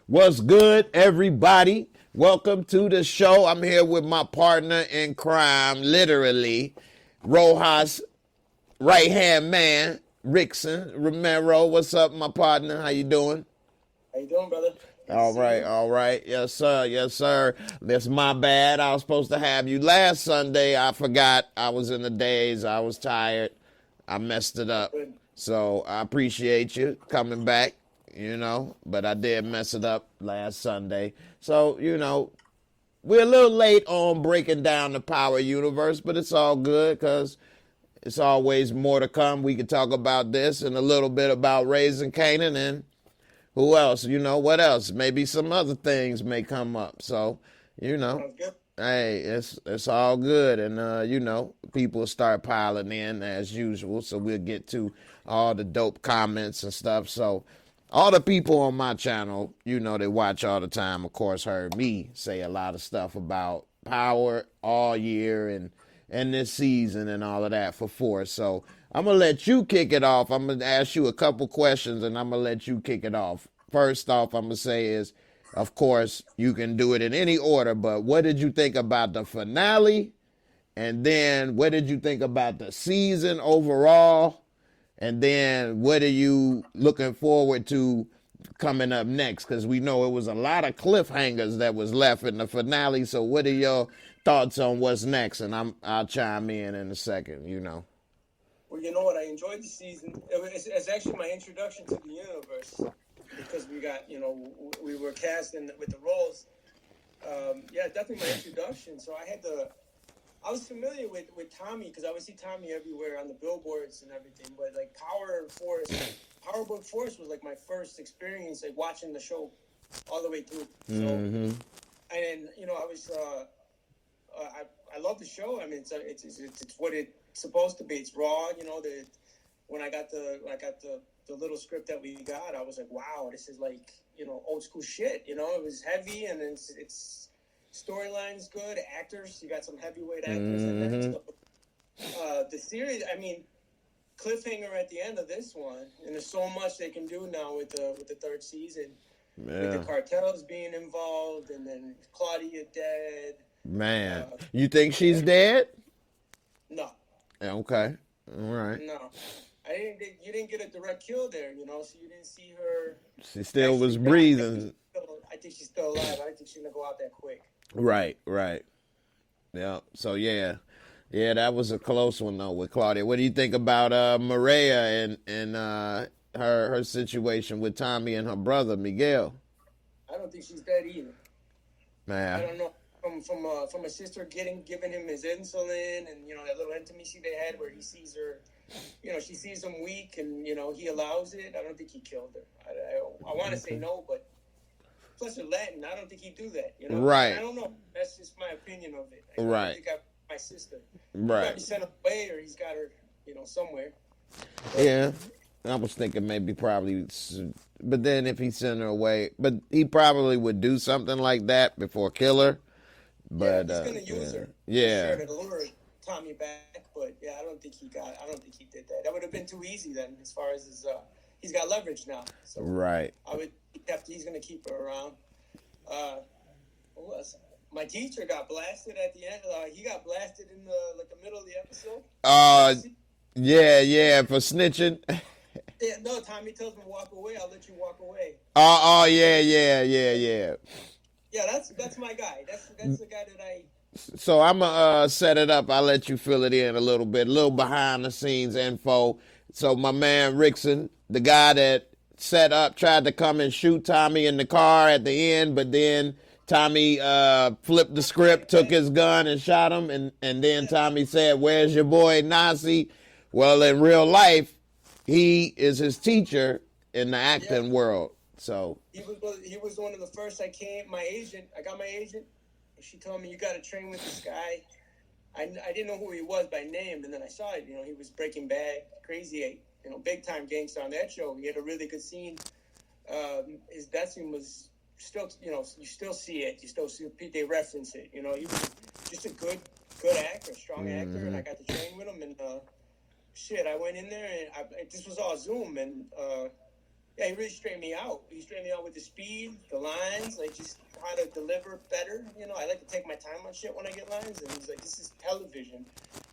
What's good, everybody? Welcome to the show. I'm here with my partner in crime, literally, Rojas, right-hand man, Rickson Romero. What's up, my partner? How you doing? How you doing, brother? All right, all right. Yes, sir. Yes, sir. That's my bad. I was supposed to have you last Sunday. I forgot. I was in the days. I was tired. I messed it up. So I appreciate you coming back, but I did mess it up last Sunday. So, we're a little late on breaking down the power universe, but it's all good because it's always more to come. We could talk about this and a little bit about Raising Canaan and who else? What else? Maybe some other things may come up. So, hey, it's all good. And, people start piling in as usual. So we'll get to all the dope comments and stuff. So all the people on my channel, they watch all the time, of course, heard me say a lot of stuff about power all year and this season and all of that for Force. So I'm going to let you kick it off. I'm going to ask you a couple questions, and I'm going to let you kick it off. First off, I'm going to say is, of course, you can do it in any order, but what did you think about the finale? And then what did you think about the season overall? And then what are you looking forward to coming up next? Because we know it was a lot of cliffhangers that was left in the finale. So what are your thoughts on what's next? And I'll chime in a second, Well, you know what? I enjoyed the season. It's actually my introduction to the universe because we got, we were cast with the roles. Yeah, definitely my introduction. So I was familiar with Tommy because I would see Tommy everywhere on the billboards and everything. But like Power Book Force was like my first experience, like watching the show all the way through. So, and I was, I love the show. I mean, it's what it's supposed to be. It's raw. When I got the little script that we got, I was like, wow, this is like old school shit. It was heavy and it's storyline's good. Actors, you got some heavyweight actors in there. So, the series, I mean, cliffhanger at the end of this one, and there's so much they can do now with the third season. Yeah. With the cartels being involved, and then Claudia dead. Man, you think she's dead? No. Okay. All right. No. You didn't get a direct kill there, so you didn't see her. She still was breathing. I think she's still alive. I don't think she's going to go out that quick. Right. Yeah. So, yeah, that was a close one, though, with Claudia. What do you think about Maria and her situation with Tommy and her brother, Miguel? I don't think she's dead either. Man. I don't know. From a sister giving him his insulin and, that little intimacy they had where he sees her, she sees him weak and, he allows it. I don't think he killed her. I want to say no, but plus they're Latin. I don't think he'd do that, Right. I don't know. That's just my opinion of it. Right. I think my sister. Right. He probably sent her away or he's got her, somewhere. Yeah. I was thinking maybe probably, but then if he sent her away, but he probably would do something like that before kill her. But he's gonna use her. Yeah. Sure, to lure Tommy back, but yeah, I don't think he did that. That would have been too easy then, as far as his he's got leverage now. So right. He's gonna keep her around. Who else? My teacher got blasted at the end. He got blasted in the middle of the episode. Yeah, for snitching. Yeah, no, Tommy tells him walk away. I'll let you walk away. Yeah. Yeah, that's my guy. That's the guy that I. So I'm gonna set it up. I'll let you fill it in a little bit, a little behind the scenes info. So my man Rickson, the guy that set up, tried to come and shoot Tommy in the car at the end, but then Tommy flipped the script, took his gun and shot him, and then Tommy said, "Where's your boy Nasi?" Well, in real life, he is his teacher in the acting world. So he was one of the first. I got my agent. She told me, you got to train with this guy. I didn't know who he was by name, and then I saw it. He was Breaking Bad, Crazy 8, big time gangster on that show. He had a really good scene. That scene was still, you still see it. You still see they reference it. He was just a good actor, strong actor, and I got to train with him and shit, I went in there and this was all Zoom, and yeah, he really straightened me out. He straightened me out with the speed, the lines, like just how to deliver better. You know, I like to take my time on shit when I get lines, and he's like, this is television.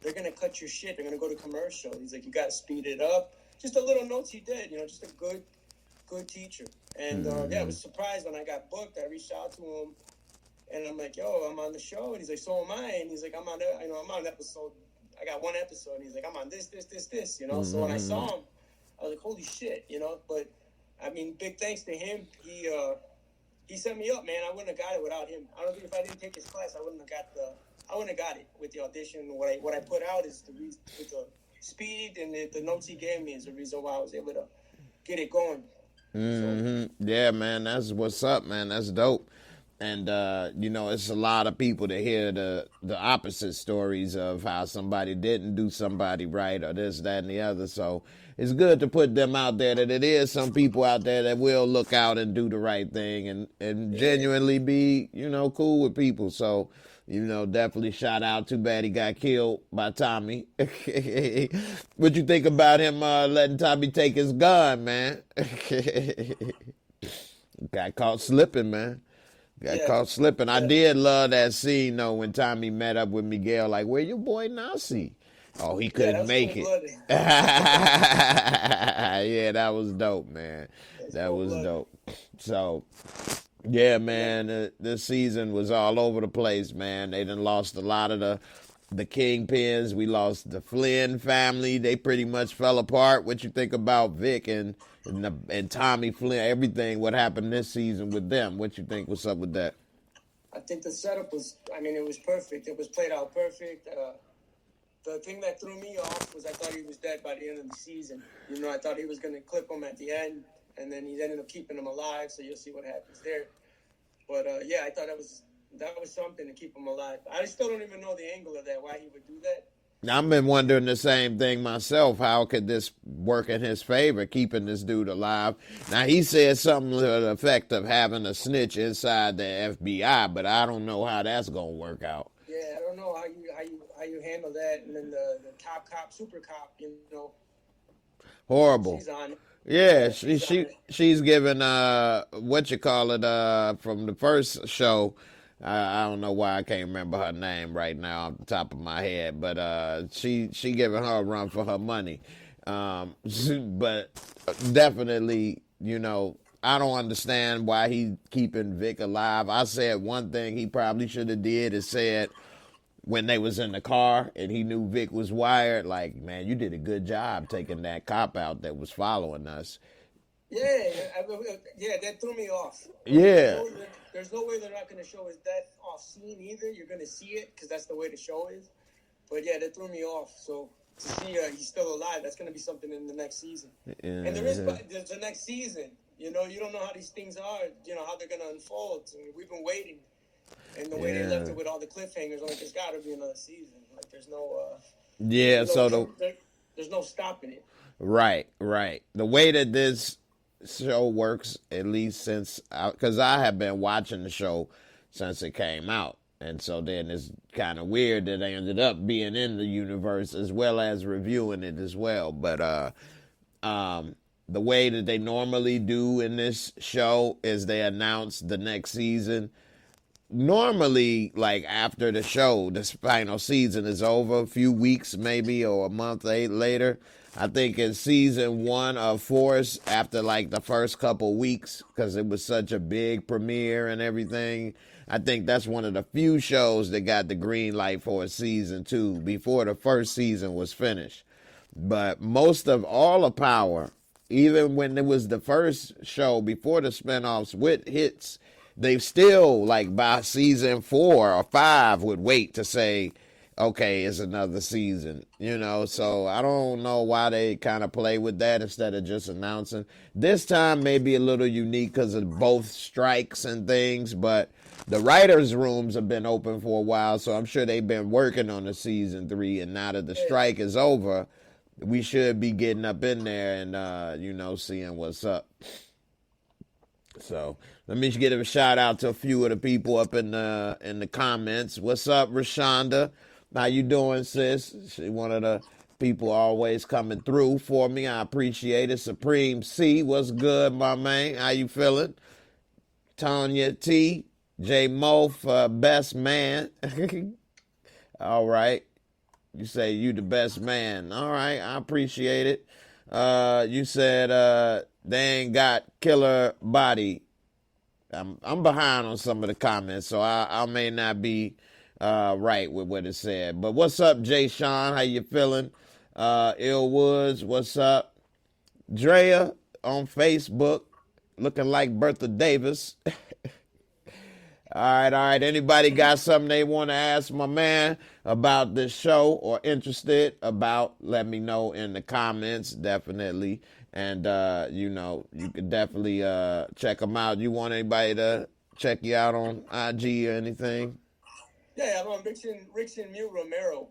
They're gonna cut your shit. They're gonna go to commercial. He's like, you gotta speed it up. Just a little notes he did, you know, just a good teacher. And yeah, I was surprised when I got booked. I reached out to him, and I'm like, yo, I'm on the show, and he's like, so am I. And he's like, I'm on episode. I got one episode, and he's like, I'm on this, you know. So when I saw him, I was like, holy shit, you know. But I mean, big thanks to him. He set me up, man. I wouldn't have got it without him. I don't think if I didn't take his class, I wouldn't have got it with the audition. What I put out is the reason, with the speed and the notes he gave me is the reason why I was able to get it going. So. Yeah, man, that's what's up, man. That's dope. And you know, it's a lot of people that hear the opposite stories of how somebody didn't do somebody right or this, that, and the other. So it's good to put them out there, that it is some people out there that will look out and do the right thing and genuinely be, you know, cool with people. So, you know, definitely shout out. Too bad he got killed by Tommy. What you think about him letting Tommy take his gun, man? Got caught slipping, man. Got caught slipping. I did love that scene, though, when Tommy met up with Miguel. Like, where your boy Nasi? Oh, he couldn't make it. Yeah, that was dope, man. That was dope. So, yeah, man, this season was all over the place, man. They done lost a lot of the kingpins. We lost the Flynn family. They pretty much fell apart. What you think about Vic and Tommy Flynn, everything, what happened this season with them? What you think? What's up with that? I think the setup was, I mean, it was perfect. It was played out perfect. The thing that threw me off was I thought he was dead by the end of the season. You know, I thought he was going to clip him at the end, and then he ended up keeping him alive, so you'll see what happens there. But, yeah, I thought that was something to keep him alive. I still don't even know the angle of that, why he would do that. I've been wondering the same thing myself. How could this work in his favor, keeping this dude alive? Now, he said something to the effect of having a snitch inside the FBI, but I don't know how that's going to work out. Yeah, I don't know how you handle that. And then the top cop, super cop, you know. Horrible. She's on it. Yeah, she's given what you call it from the first show. I don't know why I can't remember her name right now off the top of my head, but she giving her a run for her money. But definitely, you know, I don't understand why he keeping Vic alive. I said one thing he probably should have did is said when they was in the car and he knew Vic was wired, like, man, you did a good job taking that cop out that was following us. Yeah, that threw me off. Yeah. There's no way they're not going to show his death off scene either. You're going to see it because that's the way the show is. But yeah, that threw me off. So to see he's still alive, that's going to be something in the next season. Yeah, and there's the next season. You know, you don't know how these things are, you know, how they're going to unfold. I mean, we've been waiting. And the way they left it with all the cliffhangers, like, there's got to be another season. Like, there's no... there's no stopping it. Right. The way that this show works, at least since... Because I have been watching the show since it came out. And so then it's kind of weird that I ended up being in the universe as well as reviewing it as well. But the way that they normally do in this show is they announce the next season. Normally, like after the show, this final season is over, a few weeks maybe or a month later. I think in season 1 of Force, after like the first couple weeks, because it was such a big premiere and everything, I think that's one of the few shows that got the green light for a season 2 before the first season was finished. But most of all of Power, even when it was the first show before the spinoffs with hits, they still, like by season 4 or 5, would wait to say, okay, it's another season, you know? So I don't know why they kind of play with that instead of just announcing. This time may be a little unique because of both strikes and things, but the writers' rooms have been open for a while, so I'm sure they've been working on the season 3, and now that the strike is over, we should be getting up in there and, you know, seeing what's up. So let me give a shout out to a few of the people up in the comments. What's up, Rashonda? How you doing, sis? She one of the People always coming through for me. I appreciate it. Supreme C, what's good, my man? How you feeling? Tanya T, J Mof, best man. All right. You say you the best man. All right, I appreciate it. You said they ain't got killer body. I'm behind on some of the comments, so I may not be right with what it said. But what's up, Jay Sean? How you feeling? Ill Woods, what's up? Drea on Facebook, looking like Bertha Davis. All right. Anybody got something they want to ask my man about this show or interested about, let me know in the comments, definitely. And, you can definitely check them out. You want anybody to check you out on IG or anything? Yeah, I'm on Rickson Romero.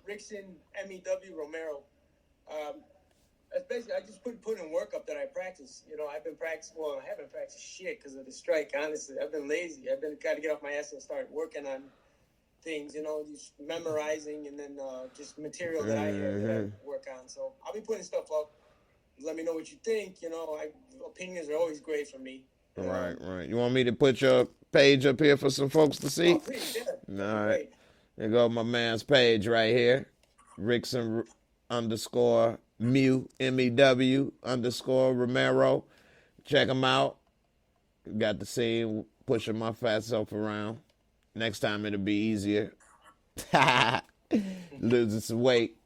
Rickson MEW Romero. That's basically, I just put in work up that I practice. I've been practicing. Well, I haven't practiced shit because of the strike. Honestly, I've been lazy. I've been got to get off my ass and start working on things. Just memorizing and then just material that I work on. So I'll be putting stuff up. Let me know what you think. Opinions are always great for me. Right. You want me to put your page up here for some folks to see? Oh, please, yeah. All right. There go my man's page right here. Rickson _ MEW _ Romero. Check him out. Got to see him pushing my fat self around. Next time it'll be easier. Losing some weight.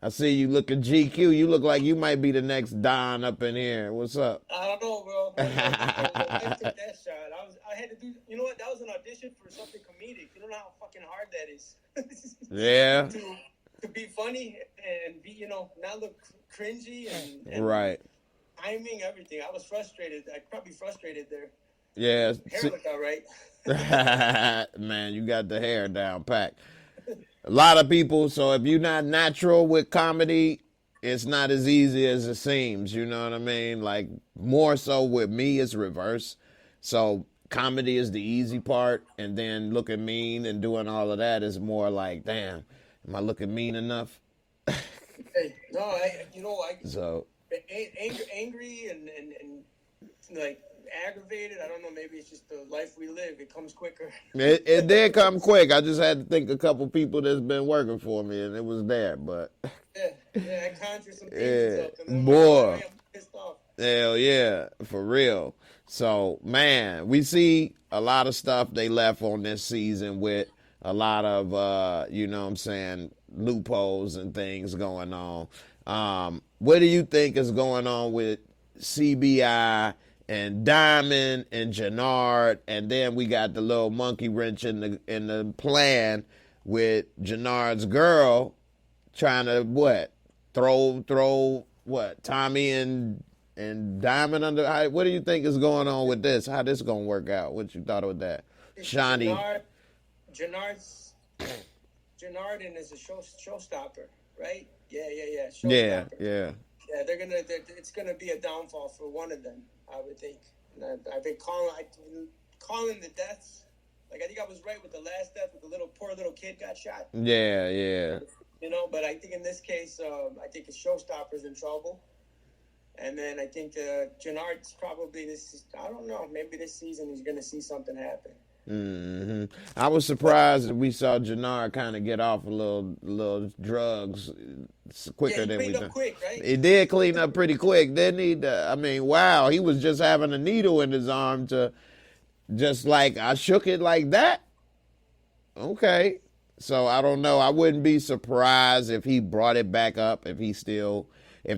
I see you looking GQ. You look like you might be the next Don up in here. What's up? I don't know, bro. I took that shot. I had to do. You know what? That was an audition for something comedic. You don't know how fucking hard that is. Yeah. To be funny and be, not look cringy and right. Timing, everything. I was frustrated. I probably frustrated there. Yeah. Hair looked all right. Man, you got the hair down packed. A lot of people, so if you're not natural with comedy, it's not as easy as it seems, you know what I mean? Like, more so with me, it's reverse. So comedy is the easy part, and then looking mean and doing all of that is more like, damn, am I looking mean enough? Hey, no, so angry and like aggravated. I don't know. Maybe it's just the life we live. It comes quicker. It did come quick. I just had to think a couple people that's been working for me, and it was there. But I conjured some things up, and then boy, I'm pissed off. Hell yeah, for real. So man, we see a lot of stuff they left on this season with a lot of loopholes and things going on. What do you think is going on with CBI and Diamond and Jannard, and then we got the little monkey wrench in the plan with Jannard's girl trying to throw Tommy and Diamond under. What do you think is going on with this? How this gonna work out? What you thought of that, Shawnee? Jannard is a showstopper, right? Yeah. Yeah. Yeah, it's gonna be a downfall for one of them, I would think. And I've been calling the deaths. Like, I think I was right with the last death with the poor little kid got shot. Yeah. But I think in this case, I think the showstopper's in trouble. And then I think Jannard's probably I don't know, maybe this season he's gonna see something happen. Mm-hmm. I was surprised that we saw Jannard kind of get off a little drugs quicker than we did. Quick, right? He did clean up pretty quick, didn't he? Wow, he was just having a needle in his arm to just like, I shook it like that. Okay. So I don't know. I wouldn't be surprised if he brought it back up, if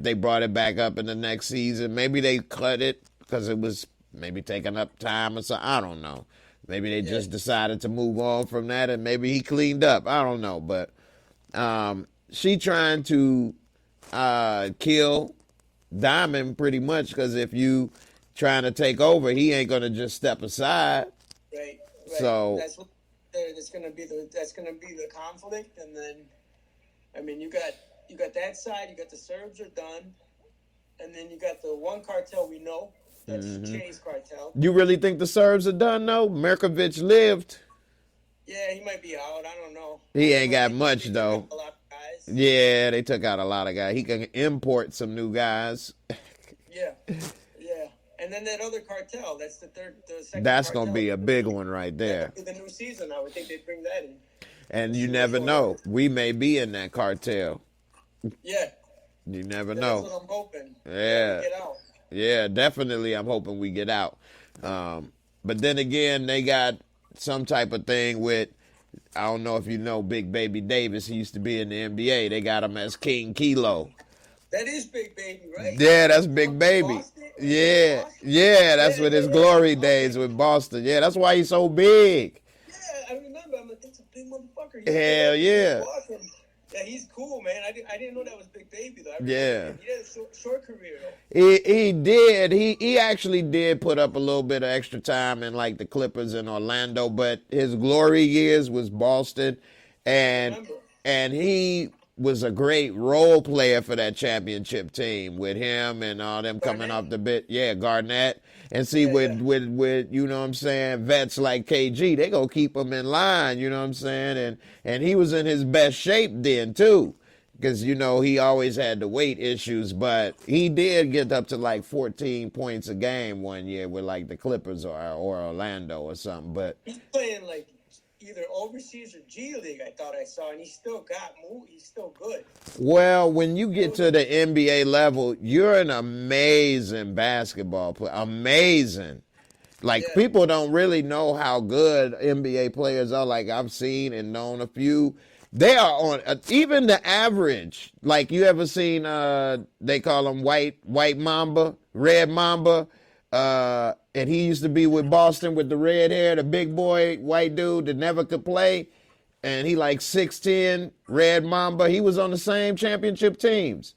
they brought it back up in the next season. Maybe they cut it because it was maybe taking up time or something. I don't know. Maybe they just decided to move on from that, and maybe he cleaned up. I don't know, but she trying to kill Diamond pretty much, because if you trying to take over, he ain't gonna just step aside. Right. So that's gonna be the conflict, and then you got that side. You got the Serbs are done, and then you got the one cartel we know. That's Jay's cartel. You really think the Serbs are done, though? Merkovich lived. Yeah, he might be out. I don't know. He ain't got much, though. A lot of guys. Yeah, they took out a lot of guys. He can import some new guys. Yeah, yeah. And then that other cartel, that's the second That's cartel. going to be a big one right there. The new season, I would think they'd bring that in. And you never know. We may be in that cartel. Yeah. You never That's know. what I'm hoping. Yeah. Get out. Yeah, definitely. I'm hoping we get out. But then again, they got some type of thing with, I don't know if you know Big Baby Davis. He used to be in the NBA. They got him as King Kilo. That is Big Baby, right? Yeah, that's Big Baby. Boston? Yeah, yeah, that's with his glory days with Boston. Yeah, that's why he's so big. Yeah, I remember. I'm like, that's a big motherfucker. Hell yeah. Yeah, he's cool, man. I didn't know that was Big Baby, though. Yeah. He had a short career, though. He did. He actually did put up a little bit of extra time in like the Clippers in Orlando, but his glory years was Boston, and he was a great role player for that championship team with him and all them coming off the bit. Yeah, Garnett. And see, with you know what I'm saying, vets like KG, they gonna keep him in line, you know what I'm saying? And he was in his best shape then, too, because, you know, he always had the weight issues, but he did get up to like 14 points a game one year with like the Clippers or Orlando or something. But he's playing like either overseas or G League, I thought I saw, and he's still good. Well, when you get to the NBA level, you're an amazing basketball player. Amazing. Like, people don't really know how good NBA players are. Like, I've seen and known a few. They are on, even the average. Like, you ever seen, they call him White Mamba, Red Mamba. And he used to be with Boston with the red hair, the big boy, white dude that never could play. And he like 6'10", Red Mamba. He was on the same championship teams.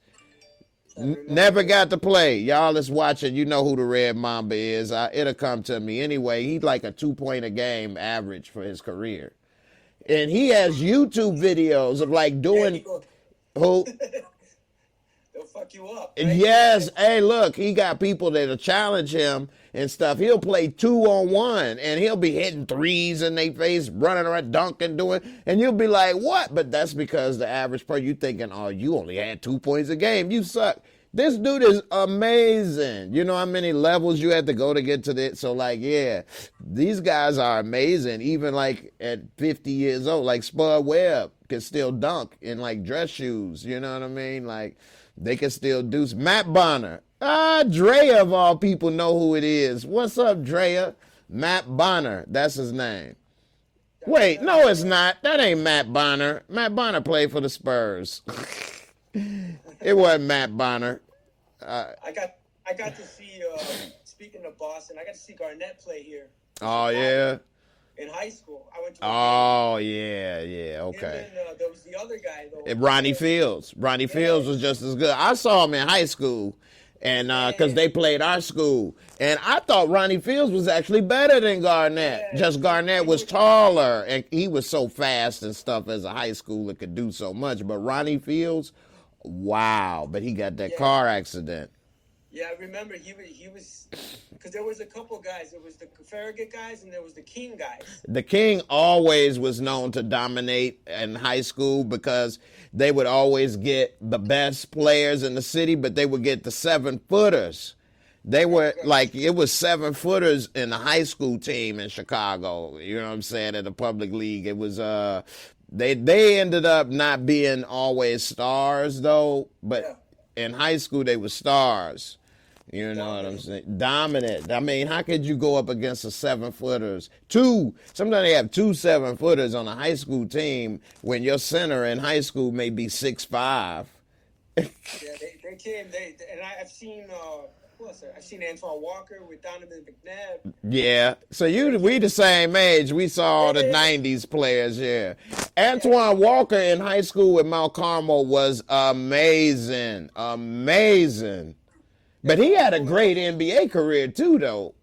Never got to play. Y'all that's watching, you know who the Red Mamba is. It'll come to me. Anyway, he's like a 2-point a game average for his career. And he has YouTube videos of like doing... Who? They'll fuck you up. Right? Yes. Hey, look, he got people that'll challenge him and stuff. He'll play 2-on-1 and he'll be hitting threes in their face, running around, dunking, doing, and you'll be like, what? But that's because the average person, you thinking, oh, you only had 2 points a game. You suck. This dude is amazing. You know how many levels you had to go to get to this? So, like, yeah, these guys are amazing. Even, like, at 50 years old, like Spud Webb can still dunk in, like, dress shoes. You know what I mean? Like, they can still do. Matt Bonner. Drea, of all people, know who it is. What's up, Drea? Matt Bonner. That's his name. Wait, no, it's not. That ain't Matt Bonner. Matt Bonner played for the Spurs. It wasn't Matt Bonner. I got to see, speaking of Boston, I got to see Garnett play here. Oh, yeah? In high school. I went to yeah, okay. And then there was the other guy, though. Ronnie Fields. Ronnie Fields was just as good. I saw him in high school, and because they played our school. And I thought Ronnie Fields was actually better than Garnett. Just Garnett was taller, and he was so fast and stuff as a high schooler, could do so much. But Ronnie Fields, wow. But he got that car accident. Yeah, I remember he was, because there was a couple guys. There was the Farragut guys and there was the King guys. The King always was known to dominate in high school because they would always get the best players in the city, but they would get the 7-footers. They were like, it was 7-footers in the high school team in Chicago. You know what I'm saying? At the public league, it was they ended up not being always stars though, but in high school they were stars. You know what I'm saying? Dominant. I mean, how could you go up against the 7-footers? Sometimes they have 2 7-footers on a high school team when your center in high school may be 6'5". Yeah, they came. And I've seen. I've seen Antoine Walker with Donovan McNabb. Yeah, so we the same age. We saw all the 90s players, yeah. Antoine Walker in high school with Mount Carmel was amazing. But he had a great NBA career too, though.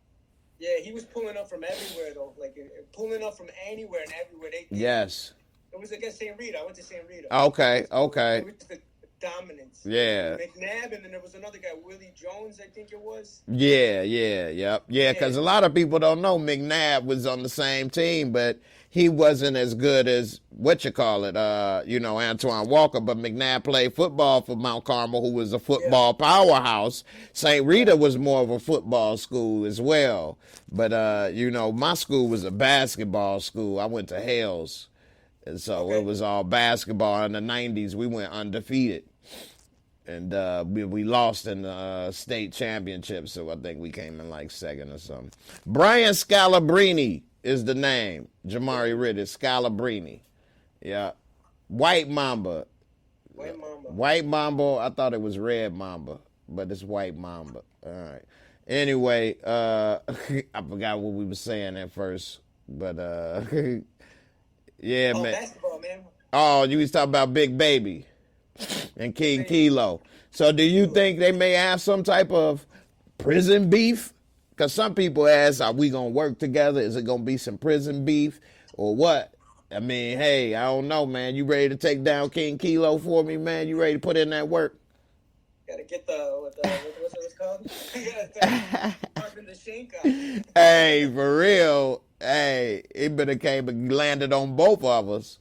Yeah, he was pulling up from everywhere, though. Like, pulling up from anywhere and everywhere. Yes. It was against St. Rita. I went to St. Rita. Okay. It was the dominance. Yeah. McNabb, and then there was another guy, Willie Jones, I think it was. Yeah, because a lot of people don't know McNabb was on the same team, but he wasn't as good as Antoine Walker, but McNabb played football for Mount Carmel, who was a football powerhouse. St. Rita was more of a football school as well. But my school was a basketball school. I went to Hales. And so it was all basketball. In the 90s, we went undefeated. And we lost in the state championship, so I think we came in like second or something. Brian Scalabrini is the name. Jamari Ritter, Scalabrini. Yeah. White Mamba. White Mamba. I thought it was Red Mamba, but it's White Mamba. All right. Anyway, I forgot what we were saying at first, but yeah, man. Basketball, man. Oh, you was talking about Big Baby and King Kilo. So do you think they may have some type of prison beef? Because some people ask, are we going to work together? Is it going to be some prison beef or what? I mean, hey, I don't know, man. You ready to take down King Kilo for me, man? You ready to put in that work? Gotta get what's it called? You gotta the shank out. Hey, for real. Hey, it better came and landed on both of us.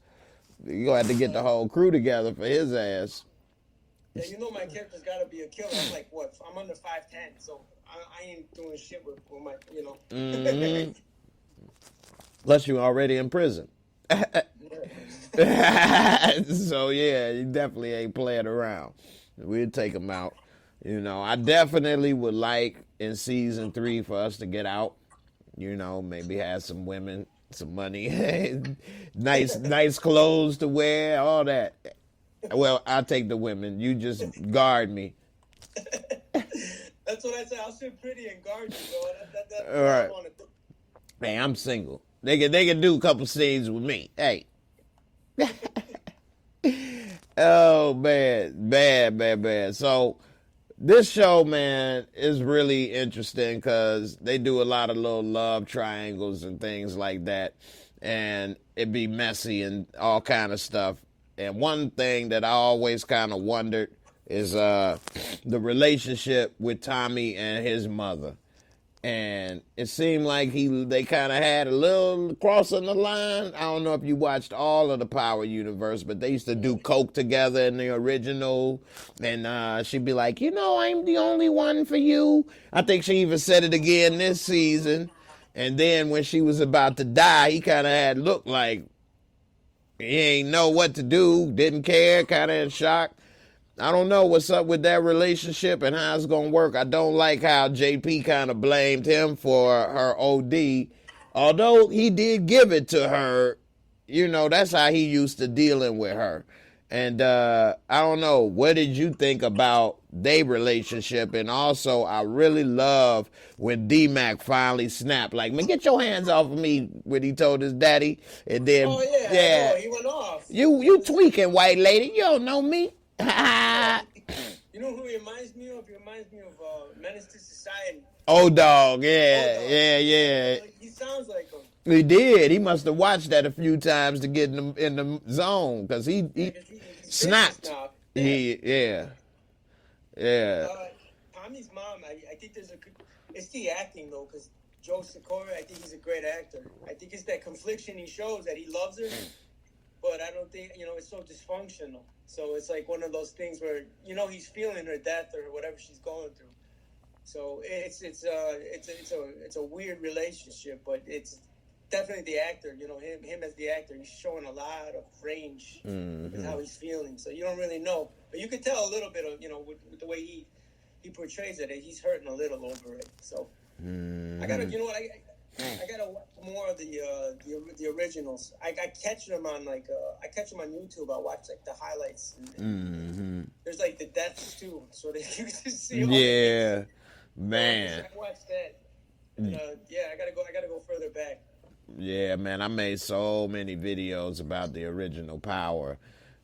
You gonna have to get the whole crew together for his ass. Yeah, my character's gotta be a killer. I'm like, what? I'm under 5'10", so I ain't doing shit with my, Mm-hmm. Unless you're already in prison. So yeah, you definitely ain't playing around. We'll take them out. I definitely would like in season 3 for us to get out. Maybe have some women, some money, nice clothes to wear, all that. Well, I'll take the women. You just guard me. That's what I said. I'll sit pretty and guard you, bro. That's all what right. I want to do. Hey, I'm single. They can do a couple scenes with me. Hey. Oh, man. Bad. So this show, man, is really interesting because they do a lot of little love triangles and things like that. And it be messy and all kind of stuff. And one thing that I always kind of wondered is the relationship with Tommy and his mother. And it seemed like they kind of had a little crossing the line. I don't know if you watched all of the Power universe, but they used to do coke together in the original. And she'd be like, I'm the only one for you. I think she even said it again this season. And then when she was about to die, he kind of had looked like he ain't know what to do, didn't care, kind of in shock. I don't know what's up with that relationship and how it's going to work. I don't like how JP kind of blamed him for her OD. Although he did give it to her, that's how he used to dealing with her. And I don't know, what did you think about their relationship? And also, I really love when D-Mac finally snapped. Like, man, get your hands off of me when he told his daddy. And then, yeah. He went off. You tweaking, white lady. You don't know me. You know who he reminds me of? He reminds me of Menace to Society. Dog, yeah. He sounds like him. He did. He must have watched that a few times to get in the zone because he snapped. Yeah. Tommy's mom, I think it's the acting though, because Joe Sikora, I think he's a great actor. I think it's that confliction he shows that he loves her, but I don't think it's so dysfunctional. So it's like one of those things where he's feeling her death or whatever she's going through. So it's a weird relationship, but it's definitely the actor. Him as the actor, he's showing a lot of range with how he's feeling. So you don't really know, but you can tell a little bit of with the way he portrays it. He's hurting a little over it. So I gotta I gotta watch more of the originals. I catch them on I catch them on YouTube. I watch the highlights. And there's the deaths too, so that you can see. Yeah, man. I watched that. And, I gotta go further back. Yeah, man. I made so many videos about the original Power.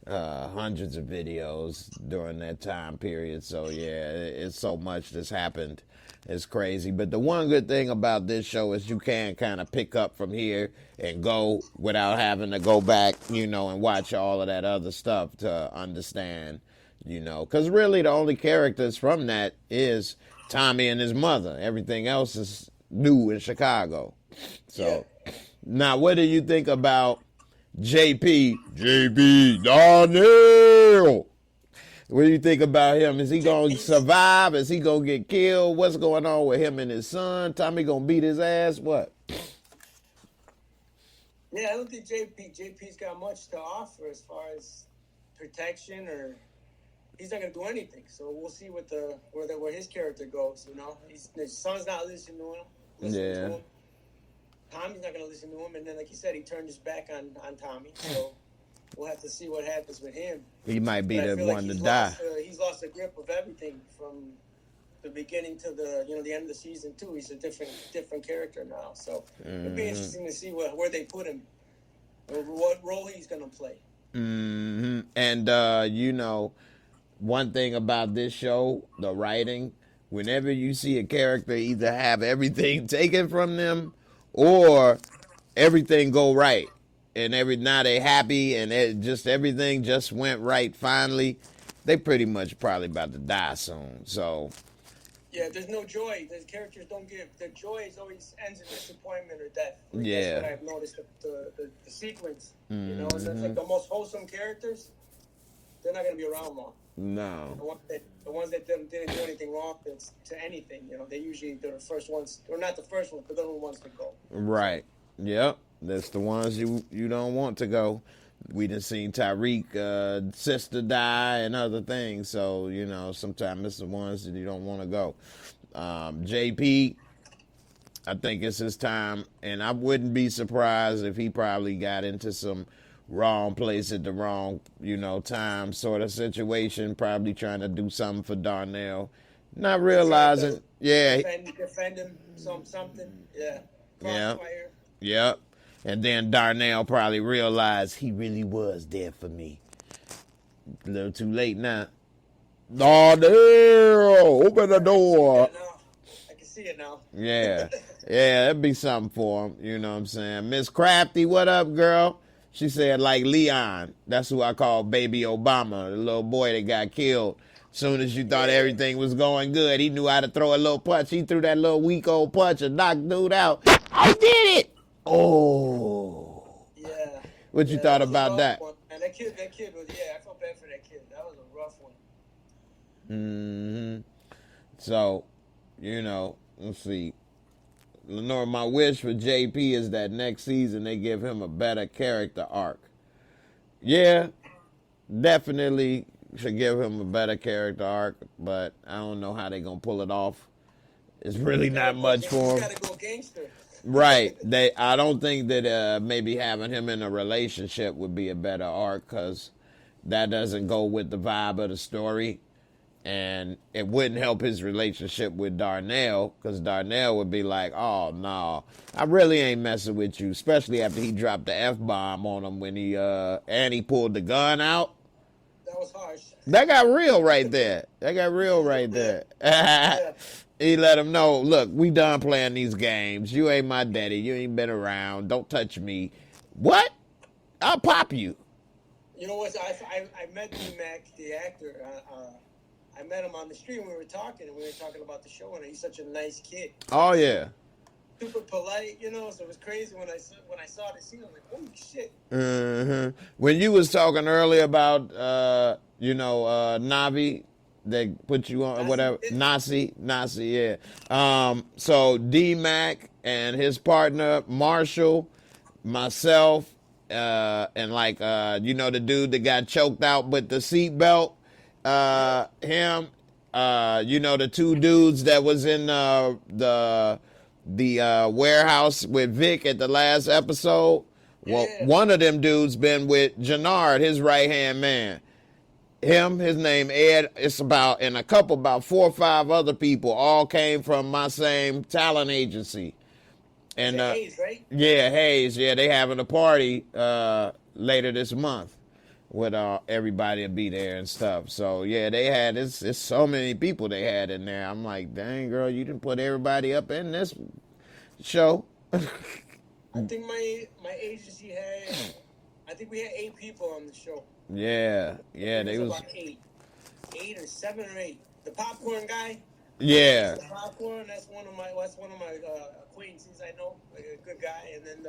Hundreds of videos during that time period. So yeah, it's so much that's happened. It's crazy. But the one good thing about this show is you can kind of pick up from here and go without having to go back, and watch all of that other stuff to understand, because really the only characters from that is Tommy and his mother. Everything else is new in Chicago. So Now, what do you think about JP Darnell? What do you think about him? Is he going to survive? Is he going to get killed? What's going on with him and his son? Tommy going to beat his ass? What? Yeah, I don't think JP's got much to offer as far as protection, or he's not going to do anything. So we'll see where his character goes. You know, his son's not listening to him. Tommy's not going to listen to him, and then, like you said, he turned his back on Tommy. So we'll have to see what happens with him. He might be the one to die. He's lost the grip of everything from the beginning to the end of the season too. He's a different character now. So it'll be interesting to see where they put him, or what role he's going to play. Mm-hmm. And one thing about this show, the writing, whenever you see a character either have everything taken from them or everything go right, and now they happy and everything just went right finally, they pretty much probably about to die soon. So yeah, there's no joy. The characters don't give. The joy always ends in disappointment or death. Yeah, that's what I've noticed. The sequence, and that's like the most wholesome characters. They're not going to be around long. No. The ones that didn't do anything wrong to anything, they're the first ones, or not the first ones, but they're the ones to go. Right. Yep. That's the ones you don't want to go. We done seen Tyreek sister die and other things, so sometimes it's the ones that you don't want to go. JP, I think it's his time, and I wouldn't be surprised if he probably got into some wrong place at the wrong time sort of situation, probably trying to do something for Darnell, not realizing defend him something. Crossfire. Yep. And then Darnell probably realized he really was there for me. A little too late now. Darnell, open the door. I can see it now. Yeah, that'd be something for him. You know what I'm saying? Miss Crafty, what up, girl? She said, like Leon. That's who I call Baby Obama, the little boy that got killed. Soon as you thought everything was going good, he knew how to throw a little punch. He threw that little weak old punch and knocked dude out. I did it! Oh. Yeah. What you thought about that? And that kid was, I felt bad for that kid. That was a rough one. Mm-hmm. So, let's see. Lenore, my wish for JP is that next season they give him a better character arc. Yeah, definitely should give him a better character arc, but I don't know how they're going to pull it off. It's really not much for him. Gotta go gangster. Right. I don't think that maybe having him in a relationship would be a better arc, because that doesn't go with the vibe of the story. And it wouldn't help his relationship with Darnell, because Darnell would be like, oh, no, I really ain't messing with you, especially after he dropped the F-bomb on him when he pulled the gun out. That was harsh. That got real right there. Yeah. He let him know, look, we done playing these games. You ain't my daddy. You ain't been around. Don't touch me. What? I'll pop you. You know what? I met D-Mac, the actor. I met him on the street and we were talking about the show, and he's such a nice kid. Oh, yeah. Super polite, so it was crazy when I saw the scene. I'm like, holy shit. Mm-hmm. When you was talking earlier about, Navi, they put you on, whatever, Nasi, yeah. So D-Mac and his partner, Marshall, myself, and the dude that got choked out with the seatbelt, him, the two dudes that was in the warehouse with Vic at the last episode. Well, one of them dudes been with Jannard, his right-hand man. His name Ed, about 4 or 5 other people, all came from my same talent agency. And Hayes, right? Yeah, Hayes. Yeah, they having a party later this month with everybody to be there and stuff. So yeah, they had it's so many people they had in there. I'm like, dang girl, you didn't put everybody up in this show. I think my agency we had 8 people on the show. Yeah, they was about 8 or 7 or 8. The popcorn guy. Yeah. The popcorn. That's one of my acquaintances I know, like a good guy. And then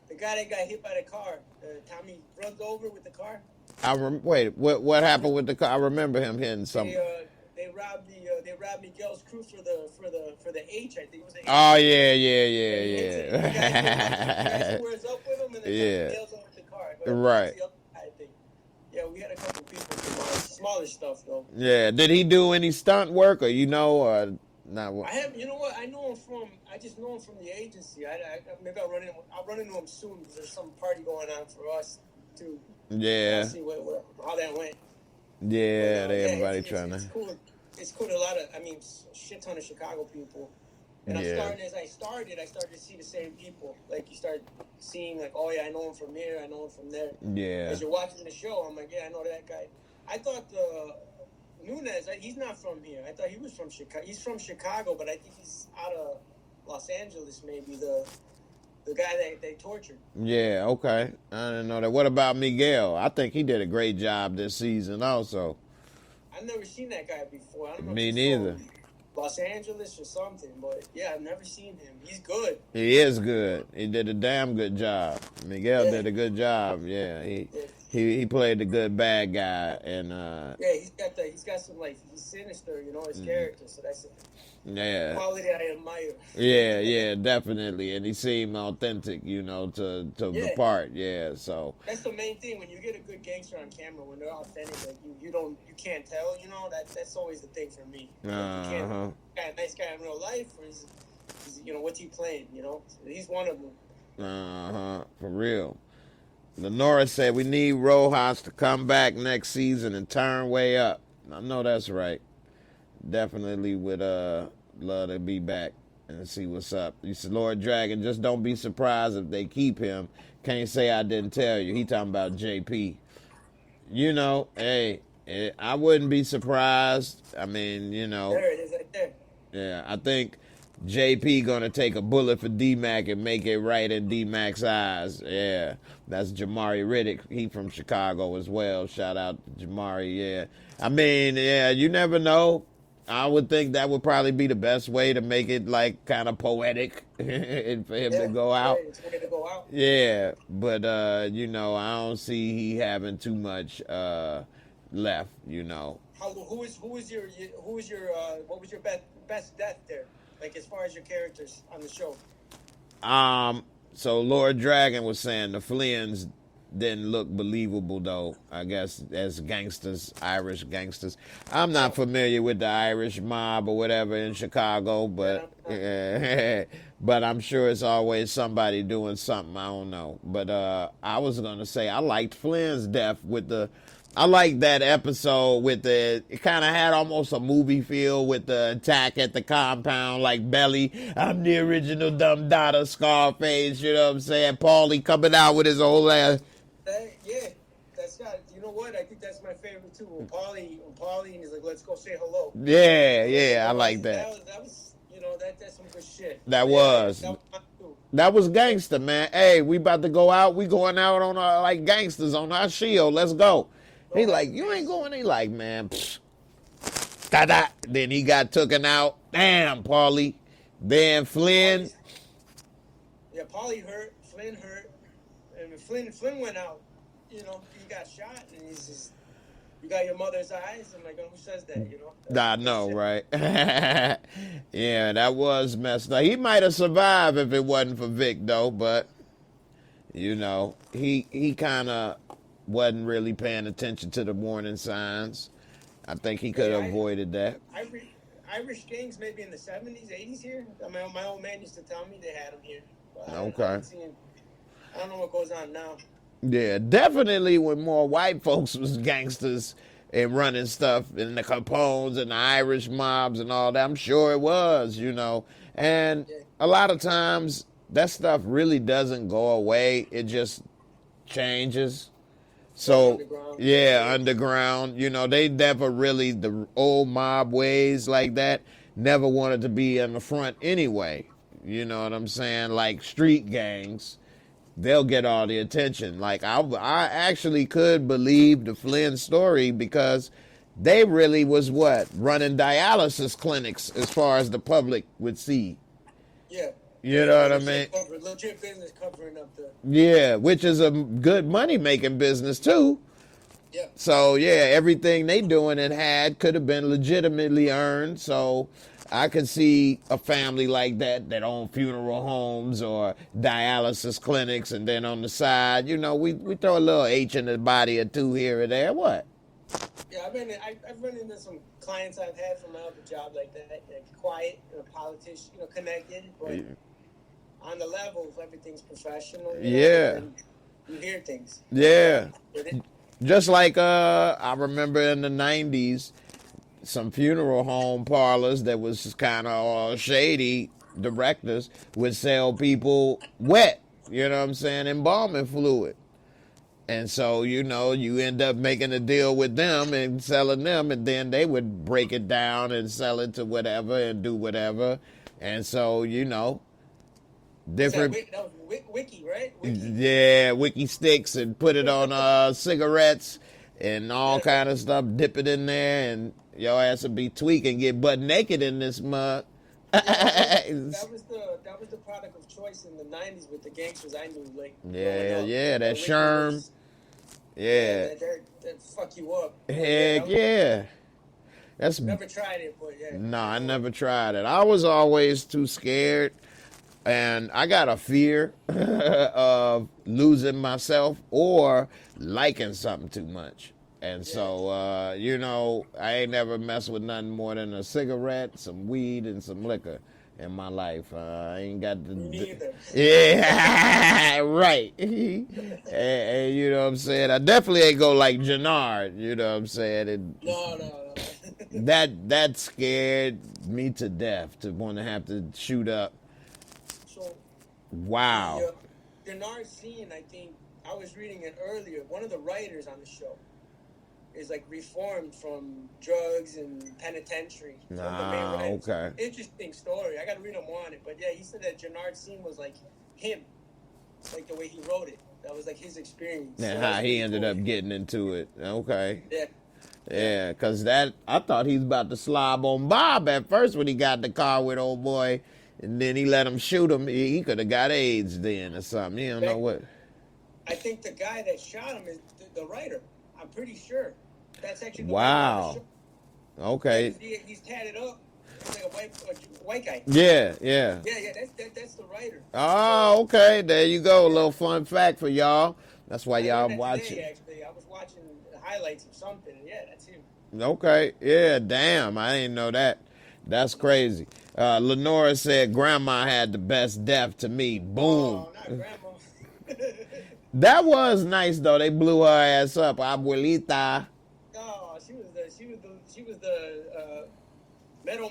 The guy that got hit by the car. Tommy runs over with the car. Wait, what happened with the car? I remember him hitting something. They robbed Miguel's crew for the H. I think it was the H. Oh yeah. The guy squares up with him and then nails him with the car. But right. I think. Yeah, we had a couple people from smaller stuff though. Yeah. Did he do any stunt work, or or not? I have. You know what? I know him from. I just know him from the agency. Maybe I'll run into him soon because there's some party going on for us too. Yeah. I'll see how that went. Yeah, everybody trying to. It's cool. It's cool to a lot of. I mean, shit ton of Chicago people. And as I started to see the same people. Like you start seeing like, oh yeah, I know him from here, I know him from there. Yeah. As you're watching the show, I'm like, yeah, I know that guy. I thought Nunez, he's not from here. I thought he was from Chicago. He's from Chicago, but I think he's out of Los Angeles, maybe the guy they tortured. Yeah, okay. I didn't know that. What about Miguel? I think he did a great job this season also. I've never seen that guy before. I don't know. Me neither. Los Angeles or something, but yeah, I've never seen him. He's good. He is good. He did a damn good job. Miguel did a good job. Yeah, he played the good bad guy, and he's got some like he's sinister, his character. So that's a quality I admire. Yeah, definitely, and he seemed authentic, to the part. Yeah, so that's the main thing when you get a good gangster on camera when they're authentic. Like you can't tell. That's always the thing for me. You can't got a nice guy in real life, or is what's he playing? He's one of them. For real. Lenora said we need Rojas to come back next season and turn way up. I know that's right. Definitely would love to be back and see what's up. You said Lord Dragon, just don't be surprised if they keep him. Can't say I didn't tell you. He talking about JP. Hey, I wouldn't be surprised. I mean, There it is right there. Yeah, I think JP gonna take a bullet for D-Mac and make it right in D-Mac's eyes. Yeah, that's Jamari Riddick. He from Chicago as well. Shout out to Jamari. Yeah, I mean, you never know. I would think that would probably be the best way to make it like kind of poetic and for him to go out. It's way to go out. Yeah, but I don't see he having too much left. Who was your what was your best death there? Like as far as your characters on the show. So Lord Dragon was saying the Flynn's didn't look believable though, I guess, as gangsters, Irish gangsters. I'm not familiar with the Irish mob or whatever in Chicago, but but I'm sure it's always somebody doing something. I don't know. But I was gonna say I liked Flynn's death I like that episode it kind of had almost a movie feel with the attack at the compound, like Belly, I'm the original dumb daughter, Scarface, you know what I'm saying? Paulie coming out with his whole ass. That's got, you know what? I think that's my favorite too. When Paulie is like, let's go say hello. Yeah, I like that. That was, that's some good shit. That was gangster, man. Hey, we about to go out. We going out on like gangsters on our shield. Let's go. He like, you ain't going. He like, man, da-da. Then he got taken out. Damn, Paulie. Then Flynn. Yeah, Paulie hurt. Flynn hurt. And when Flynn went out, he got shot. And he's just, you got your mother's eyes. I'm like, who says that, I know, right? Yeah, that was messed up. He might have survived if it wasn't for Vic, though. But, he kind of wasn't really paying attention to the warning signs. I think he could have avoided that. Irish gangs maybe in the 70s, 80s here. My old man used to tell me they had them here. Okay. I don't know what goes on now. Yeah, definitely when more white folks was gangsters and running stuff and the Capones and the Irish mobs and all that. I'm sure it was, And a lot of times that stuff really doesn't go away. It just changes. So, underground. They never really, the old mob ways like that, never wanted to be in the front anyway. You know what I'm saying? Like street gangs, they'll get all the attention. Like, I actually could believe the Flynn story because they really was running dialysis clinics as far as the public would see. Yeah. You know what I mean? legit business covering up the. Yeah, which is a good money making business too. Yeah. So yeah, everything they doing and had could have been legitimately earned. So I could see a family like that own funeral homes or dialysis clinics, and then on the side, we throw a little H in the body or two here or there. What? Yeah, I've run into some clients I've had from my other job like that, like quiet, politician, connected, but on the levels, everything's professional. Yeah. You hear things. Yeah. Just like I remember in the 90s, some funeral home parlors that was kind of shady directors would sell people wet, you know what I'm saying, embalming fluid. And so, you end up making a deal with them and selling them, and then they would break it down and sell it to whatever and do whatever. And so, different. That was Wiki, right? Wiki. Yeah, Wiki sticks and put it on cigarettes and all kind of stuff. Dip it in there, and your ass would be tweaking, get butt naked in this mug. That was the product of choice in the 90s with the gangsters I knew. Like, that Sherm. Yeah. That fuck you up. Heck yeah. That's never tried it, but yeah. No, I never tried it. I was always too scared, and I got a fear of losing myself or liking something too much. And so, I ain't never messed with nothing more than a cigarette, some weed, and some liquor in my life. I ain't got the. Me neither. Yeah, right. and you know what I'm saying? I definitely ain't go like Jannard, you know what I'm saying? No. That scared me to death to want to have to shoot up. So, wow. The Jannard scene, I think, I was reading it earlier. One of the writers on the show is like reformed from drugs and penitentiary. Okay. Interesting story. I got to read more on it. But yeah, he said that Jannard's scene was like him, like the way he wrote it. That was like his experience. And so how he ended up getting into it. Okay. Yeah. Yeah, because I thought he was about to slob on Bob at first when he got in the car with old boy, and then he let him shoot him. He could have got AIDS then or something. You don't know what. I think the guy that shot him is the writer. I'm pretty sure. That's actually the wow. Okay. He's tatted up. He's like a white guy. Yeah. Yeah, that's the writer. Oh, okay. There you go. A little fun fact for y'all. That's why y'all watch it. Actually, I was watching the highlights of something. And yeah, that's him. Okay. Yeah, damn. I didn't know that. That's crazy. Lenora said grandma had the best death to me. Boom. Oh, not grandma. That was nice though. They blew her ass up. Abuelita. Oh, she was the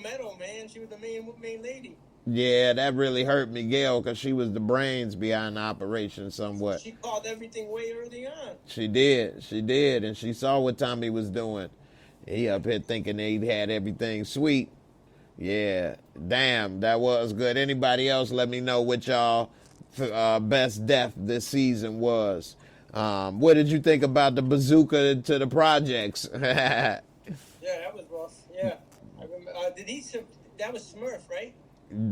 metal man. She was the main lady. Yeah, that really hurt Miguel because she was the brains behind the operation somewhat. She called everything way early on. She did, and she saw what Tommy was doing. He up here thinking he had everything sweet. Yeah, damn, that was good. Anybody else, let me know what y'all best death this season was. What did you think about the bazooka to the projects? Yeah, that was rough. Yeah, I remember. That was Smurf, right?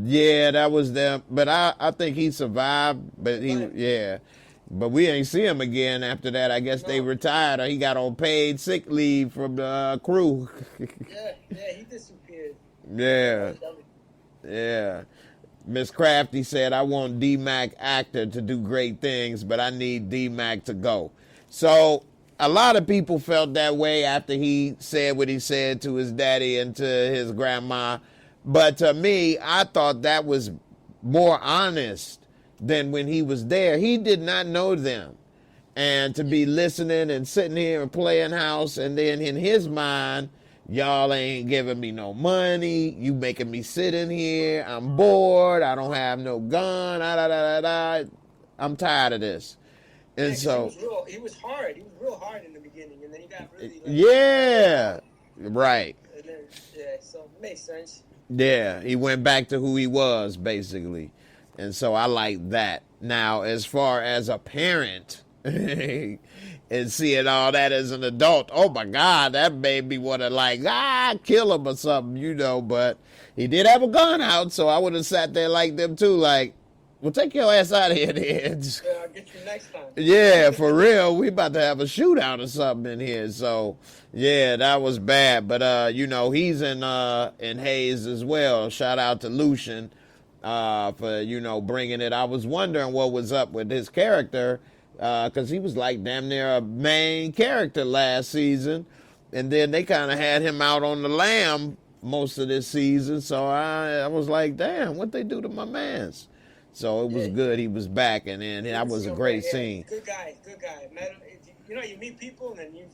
Yeah, that was them. But I think he survived. But but we ain't see him again after that. I guess they retired or he got on paid sick leave from the crew. Yeah, he disappeared. Yeah. Miss Crafty said, I want D-Mac actor to do great things, but I need D-Mac to go. So a lot of people felt that way after he said what he said to his daddy and to his grandma. But to me, I thought that was more honest than when he was there. He did not know them. And to be listening and sitting here and playing house, and then in his mind, y'all ain't giving me no money. You making me sit in here. I'm bored. I don't have no gun. I'm tired of this. And so he was hard. He was real hard in the beginning, and then he got really right. And then, so it makes sense. Yeah, he went back to who he was basically, and so I like that. Now, as far as a parent. And seeing all that as an adult, oh my God, that made me want to kill him or something, but he did have a gun out, so I would have sat there like them too, like, Well, take your ass out of here, then. Yeah, I'll get you next time. Yeah, for real. We about to have a shootout or something in here. So, yeah, that was bad. But you know, he's in Hayes as well. Shout out to Lucian for, you know, bringing it. I was wondering what was up with his character because he was like damn near a main character last season. And then they kind of had him out on the lamb most of this season. So I was like, damn, what they do to my mans? So it was good he was back, and then that was a great scene. Good guy, good guy. You know, you meet people, and then you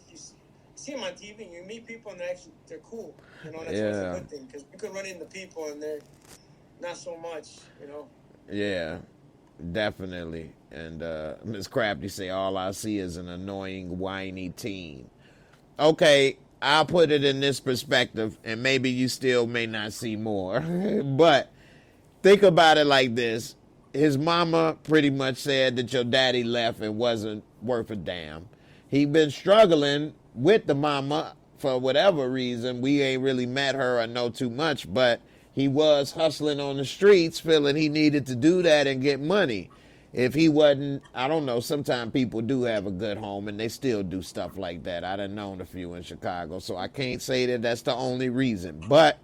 see them on TV, and you meet people, and they're cool. You know, that's always a good thing, because you can run into people, and they're not so much, you know. Yeah, definitely. And Miss Crafty say, all I see is an annoying, whiny teen. Okay, I'll put it in this perspective, and maybe you still may not see more, but think about it like this. His mama pretty much said that your daddy left and wasn't worth a damn. He been struggling with the mama for whatever reason. We ain't really met her or know too much, but he was hustling on the streets, feeling he needed to do that and get money. If he wasn't, I don't know, sometimes people do have a good home and they still do stuff like that. I done known a few in Chicago, so I can't say that that's the only reason. But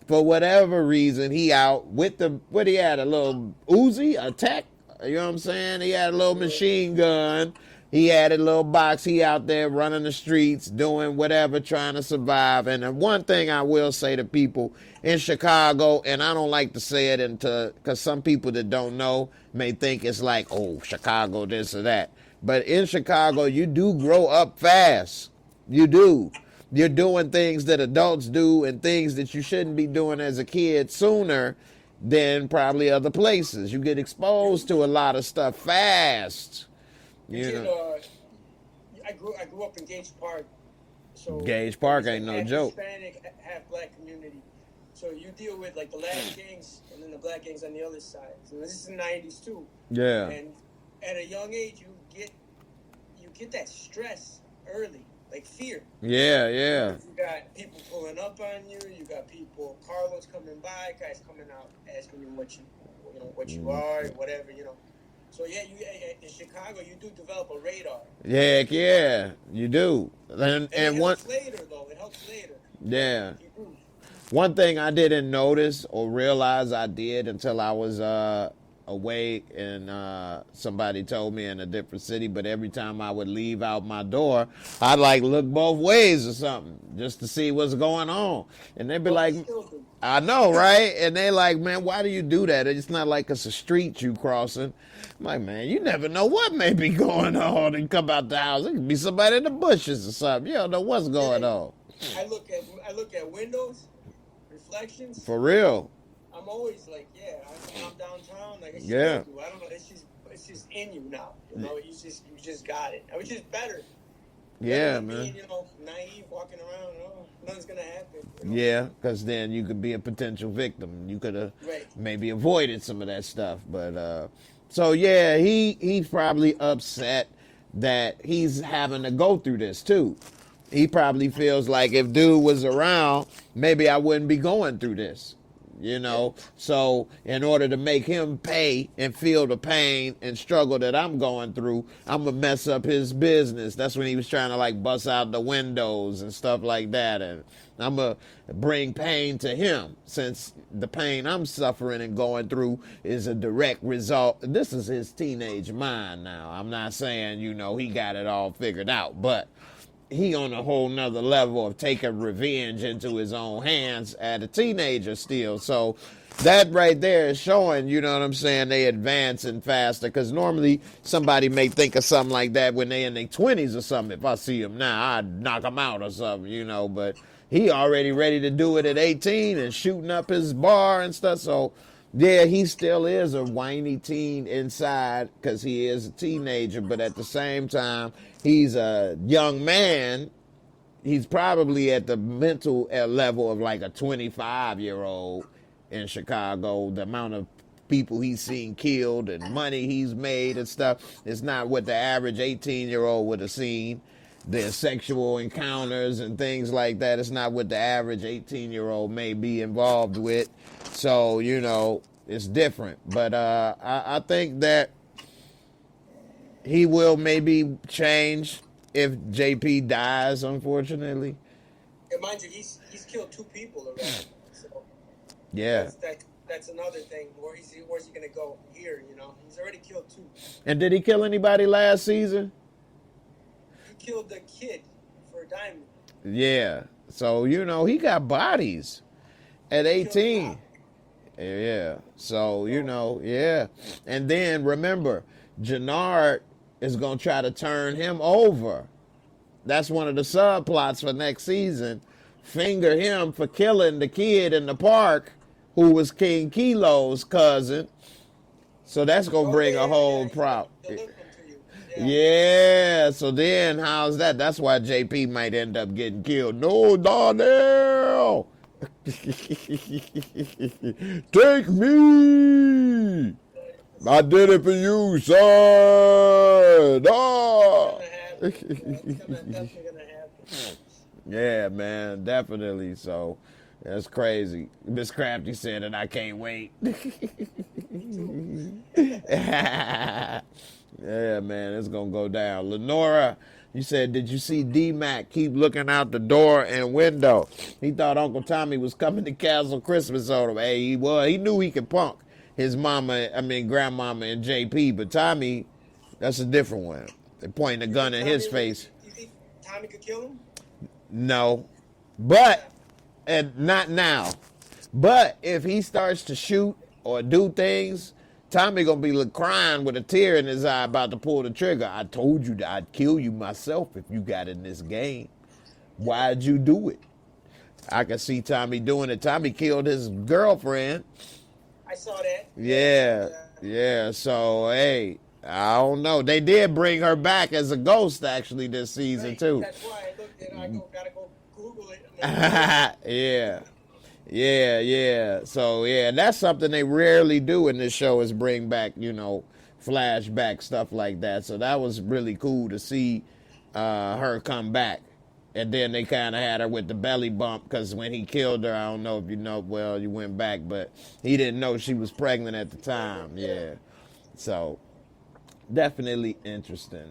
for whatever reason, he out with what he had, a little Uzi, a tech, you know what I'm saying? He had a little machine gun. He had a little box. He out there running the streets, doing whatever, trying to survive. And the one thing I will say to people in Chicago, and I don't like to say it because some people that don't know may think it's like, oh, Chicago, this or that. But in Chicago, you do grow up fast. You do. You're doing things that adults do and things that you shouldn't be doing as a kid sooner than probably other places. You get exposed to a lot of stuff fast. You know. I grew up in Gage Park. So Gage Park ain't no joke. Hispanic, half black community. So you deal with like the Latin gangs and then the black gangs on the other side. So this is the 90s too. Yeah. And at a young age, you get that stress early. Like fear. Yeah, yeah. You got people pulling up on you. You got people, Carlos coming by, guys coming out asking you what you are, whatever, you know. So yeah, in Chicago, you do develop a radar. Heck yeah, you do. And it helps later, though. It helps later. Yeah. One thing I didn't notice or realize I did until I was away and somebody told me in a different city, but every time I would leave out my door, I'd like look both ways or something just to see what's going on. And they'd be like, I know, right? And they like, man, why do you do that? It's not like it's a street you crossing. I'm like, man, you never know what may be going on and come out the house. It could be somebody in the bushes or something. You don't know what's going on. I look at windows, reflections. For real. I'm always like, yeah, I'm downtown. Like, it's yeah. I don't know. It's just in you now. You know, you just got it. Which is better. Yeah, better man. Being, naive, walking around. Nothing's gonna happen. Yeah, because then you could be a potential victim. You could have maybe avoided some of that stuff. But so yeah, he's probably upset that he's having to go through this too. He probably feels like if dude was around, maybe I wouldn't be going through this. You know, so in order to make him pay and feel the pain and struggle that I'm going through, I'm going to mess up his business. That's when he was trying to like bust out the windows and stuff like that. And I'm going to bring pain to him since the pain I'm suffering and going through is a direct result. This is his teenage mind now. I'm not saying, he got it all figured out, but he on a whole nother level of taking revenge into his own hands at a teenager still. So that right there is showing, you know what I'm saying, they advancing faster. Because normally somebody may think of something like that when they in their 20s or something. If I see him now, I'd knock him out or something, but he already ready to do it at 18 and shooting up his bar and stuff. So yeah, he still is a whiny teen inside because he is a teenager, but at the same time, he's a young man. He's probably at the mental level of like a 25-year-old in Chicago. The amount of people he's seen killed and money he's made and stuff is not what the average 18-year-old would have seen. Their sexual encounters and things like that. It's not what the average 18-year-old may be involved with. So, it's different. But I think that he will maybe change if JP dies, unfortunately. And mind you, he's killed 2 people already. So Yeah. that's another thing. Where's he gonna go here? You know, he's already killed 2. And did he kill anybody last season? He killed the kid for a diamond. Yeah. So, you know, he got bodies at 18. Yeah. So, you know, yeah. And then remember, Jannard is going to try to turn him over. That's one of the subplots for next season. Finger him for killing the kid in the park who was King Kilo's cousin. So that's going to bring a whole problem. Yeah, so then how's that? That's why JP might end up getting killed. No, Darnell! Take me! I did it for you, son! Oh! Yeah, man, definitely. So that's crazy. Miss Crafty said, and I can't wait. Yeah, man, it's gonna go down. Lenora, you said, did you see D-Mac keep looking out the door and window? He thought Uncle Tommy was coming to Castle Christmas on him. Hey, he was. He knew he could punk his grandmama and JP, but Tommy, that's a different one. They're pointing a gun in his face. You think Tommy could kill him? No, but, and not now. But if he starts to shoot or do things, Tommy gonna be crying with a tear in his eye about to pull the trigger. I told you that I'd kill you myself if you got in this game. Why'd you do it? I can see Tommy doing it. Tommy killed his girlfriend. I saw that. Yeah. So, hey, I don't know. They did bring her back as a ghost, actually, this season, too. That's why I looked at it. Gotta go Google it. Yeah. So, yeah, that's something they rarely do in this show is bring back, you know, flashback stuff like that. So that was really cool to see her come back. And then they kind of had her with the belly bump because when he killed her, I don't know if you know, well, you went back, but he didn't know she was pregnant at the time. Yeah. So definitely interesting.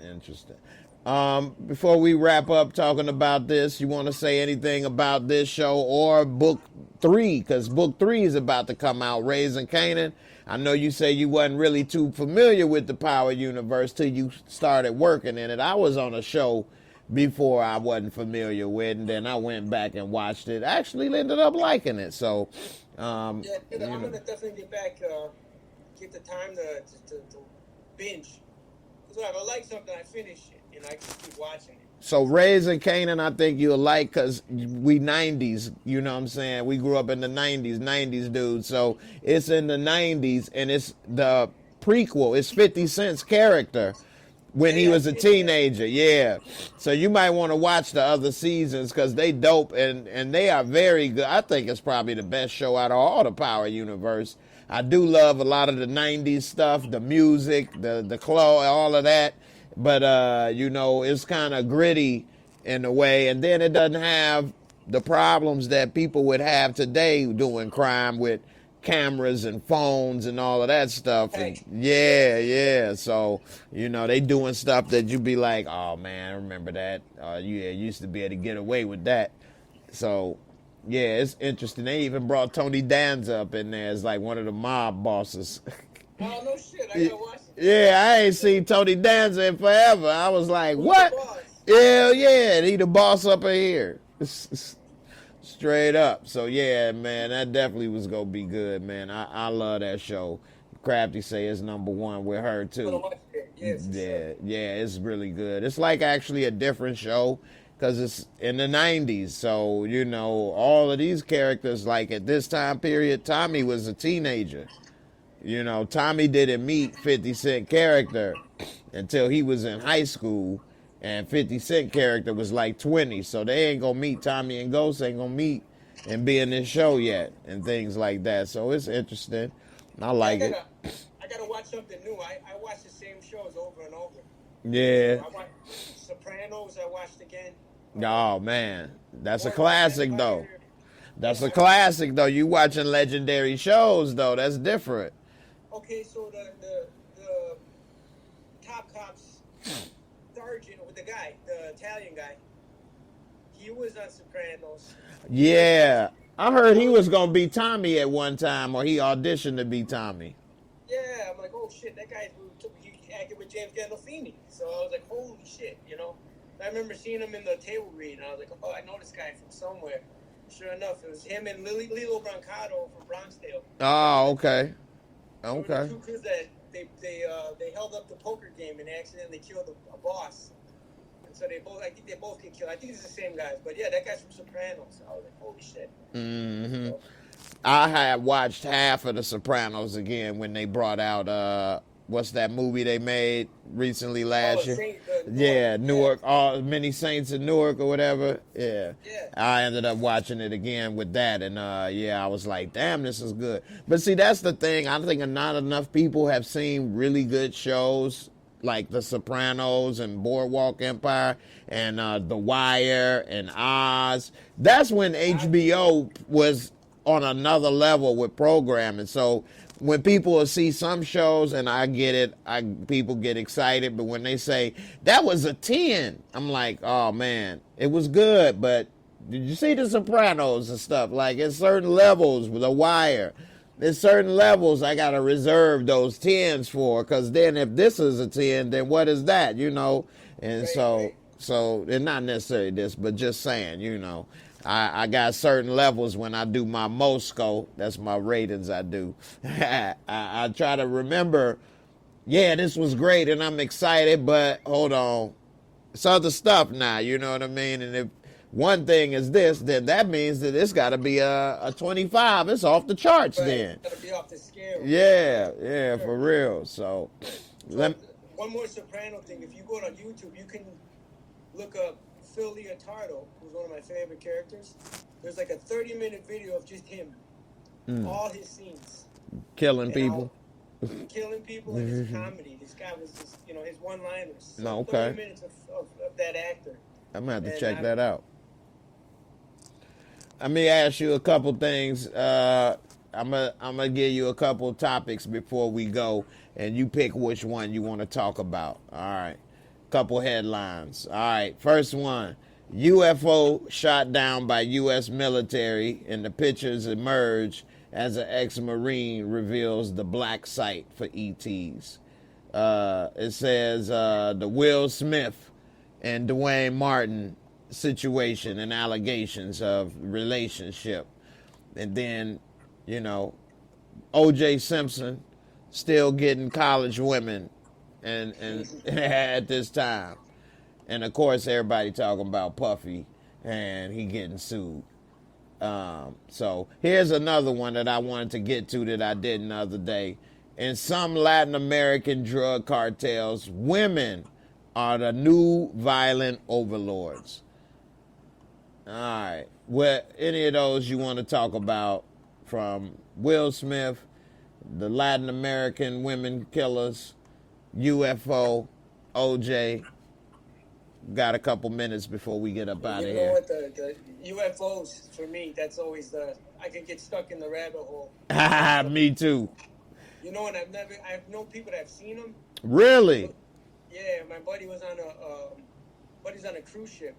Before we wrap up talking about this, you want to say anything about this show or book 3? Because book 3 is about to come out, Raising Kanan. I know you say you wasn't really too familiar with the Power Universe till you started working in it. I was on a show before I wasn't familiar with, and then I went back and watched it. I actually ended up liking it. So, I'm gonna definitely get back, get the time to binge. Because if I like something, I finish it, and I just keep watching it. So Raising Kanan, I think you'll like because we 90s, you know what I'm saying? We grew up in the 90s dude. So it's in the 90s, and it's the prequel. It's 50 Cent's character when he was a teenager, yeah. So you might want to watch the other seasons because they dope and they are very good. I think it's probably the best show out of all the Power Universe. I do love a lot of the 90s stuff, the music, the clothes, all of that. But, you know, it's kind of gritty in a way. And then it doesn't have the problems that people would have today doing crime with cameras and phones and all of that stuff. And yeah. So, you know, they doing stuff that you be like, oh man, I remember that. You used to be able to get away with that. So, yeah, it's interesting. They even brought Tony Danza up in there as like one of the mob bosses. Oh, no shit. I gotta watch it. Yeah, I ain't seen Tony Danza in forever. I was like, what? Hell yeah, and he the boss up in here. Straight up. So yeah, man, that definitely was gonna be good, man. I love that show. Crafty say it's #1 with her too. Yeah, it's really good. It's like actually a different show because it's in the 90s. So, you know, all of these characters, like at this time period, Tommy was a teenager. You know, Tommy didn't meet 50 Cent character until he was in high school. And 50 Cent character was like 20. So they ain't going to meet. Tommy and Ghost ain't going to meet and be in this show yet and things like that. So it's interesting. I like it. I got to watch something new. I watch the same shows over and over. Yeah. I watched Sopranos. I watched again. Oh, man. That's a classic, though. That's a classic, though. You watching legendary shows, though. That's different. Okay, so the top cops sergeant with the guy, the Italian guy, he was on Sopranos. Yeah. I heard he was going to be Tommy at one time, or he auditioned to be Tommy. Yeah, I'm like, oh shit, that guy he acted with James Gandolfini. So I was like, holy shit, you know. I remember seeing him in the table read, and I was like, oh, I know this guy from somewhere. Sure enough, it was him and Lilo Brancato from Bronxdale. Oh, okay. Okay. The two crews that they held up the poker game and accidentally killed a boss. And so I think they both get killed. I think it's the same guys. But yeah, that guy's from Sopranos. I was like, holy shit. Mm-hmm. So, I had watched half of The Sopranos again when they brought out what's that movie they made recently last year? Yeah, Newark, Many Saints in Newark or whatever. Yeah. I ended up watching it again with that, and I was like, damn, this is good. But see, that's the thing. I think not enough people have seen really good shows like The Sopranos and Boardwalk Empire and The Wire and Oz. That's when HBO was on another level with programming. So when people see some shows, and I get it, people get excited, but when they say, that was a 10, I'm like, oh man, it was good, but did you see The Sopranos and stuff? Like, at certain levels with The Wire, there's certain levels I got to reserve those 10s for, because then if this is a 10, then what is that, you know? And so, and not necessarily this, but just saying, you know, I got certain levels when I do my MOSCO. That's my ratings I do. I try to remember, yeah, this was great and I'm excited, but hold on. It's other stuff now, you know what I mean? And if one thing is this, then that means that it's got to be a 25. It's off the charts then. It's got to be off the scale. Yeah, for real. So one more Soprano thing. If you go on YouTube, you can look up Phil Leotardo, who's one of my favorite characters. There's like a 30-minute video of just him, all his scenes, killing people and his comedy. This guy was just, you know, his one-liners. So okay. 30 minutes of that actor. I'm gonna have to check that out. Let me ask you a couple things. I'm gonna give you a couple topics before we go, and you pick which one you want to talk about. All right. Couple headlines. All right, first one. UFO shot down by U.S. military, and the pictures emerge as an ex-Marine reveals the black site for ETs. It says the Will Smith and Dwayne Martin situation and allegations of relationship. And then, you know, O.J. Simpson still getting college women and at this time. And of course everybody talking about Puffy and he getting sued. So here's another one that I wanted to get to that I didn't the other day. In some Latin American drug cartels, women are the new violent overlords. All right. What any of those you want to talk about, from Will Smith, the Latin American women killers, UFO, OJ? Got a couple minutes before we get up out of here. You know what, the UFOs, for me, that's always I can get stuck in the rabbit hole. Me too. You know, and I've known people that have seen them. Really? Yeah, my buddy was on a cruise ship,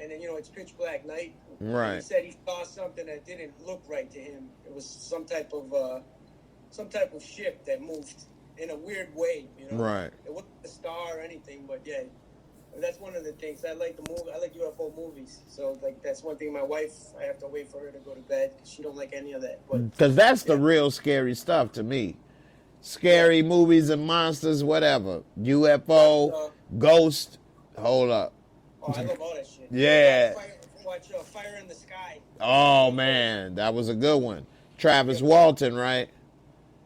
and then, you know, it's pitch black night. Right. He said he saw something that didn't look right to him. It was some type of ship that moved in a weird way, you know. Right. It wasn't a star or anything, but yeah. That's one of the things. I like I like UFO movies. So, like, that's one thing. My wife, I have to wait for her to go to bed because she don't like any of that. Because that's the real scary stuff to me. Scary movies and monsters, whatever. UFO, ghost. Hold up. Oh, I love all that shit. Yeah. Watch Fire in the Sky. Oh, man. That was a good one. Travis Walton, right?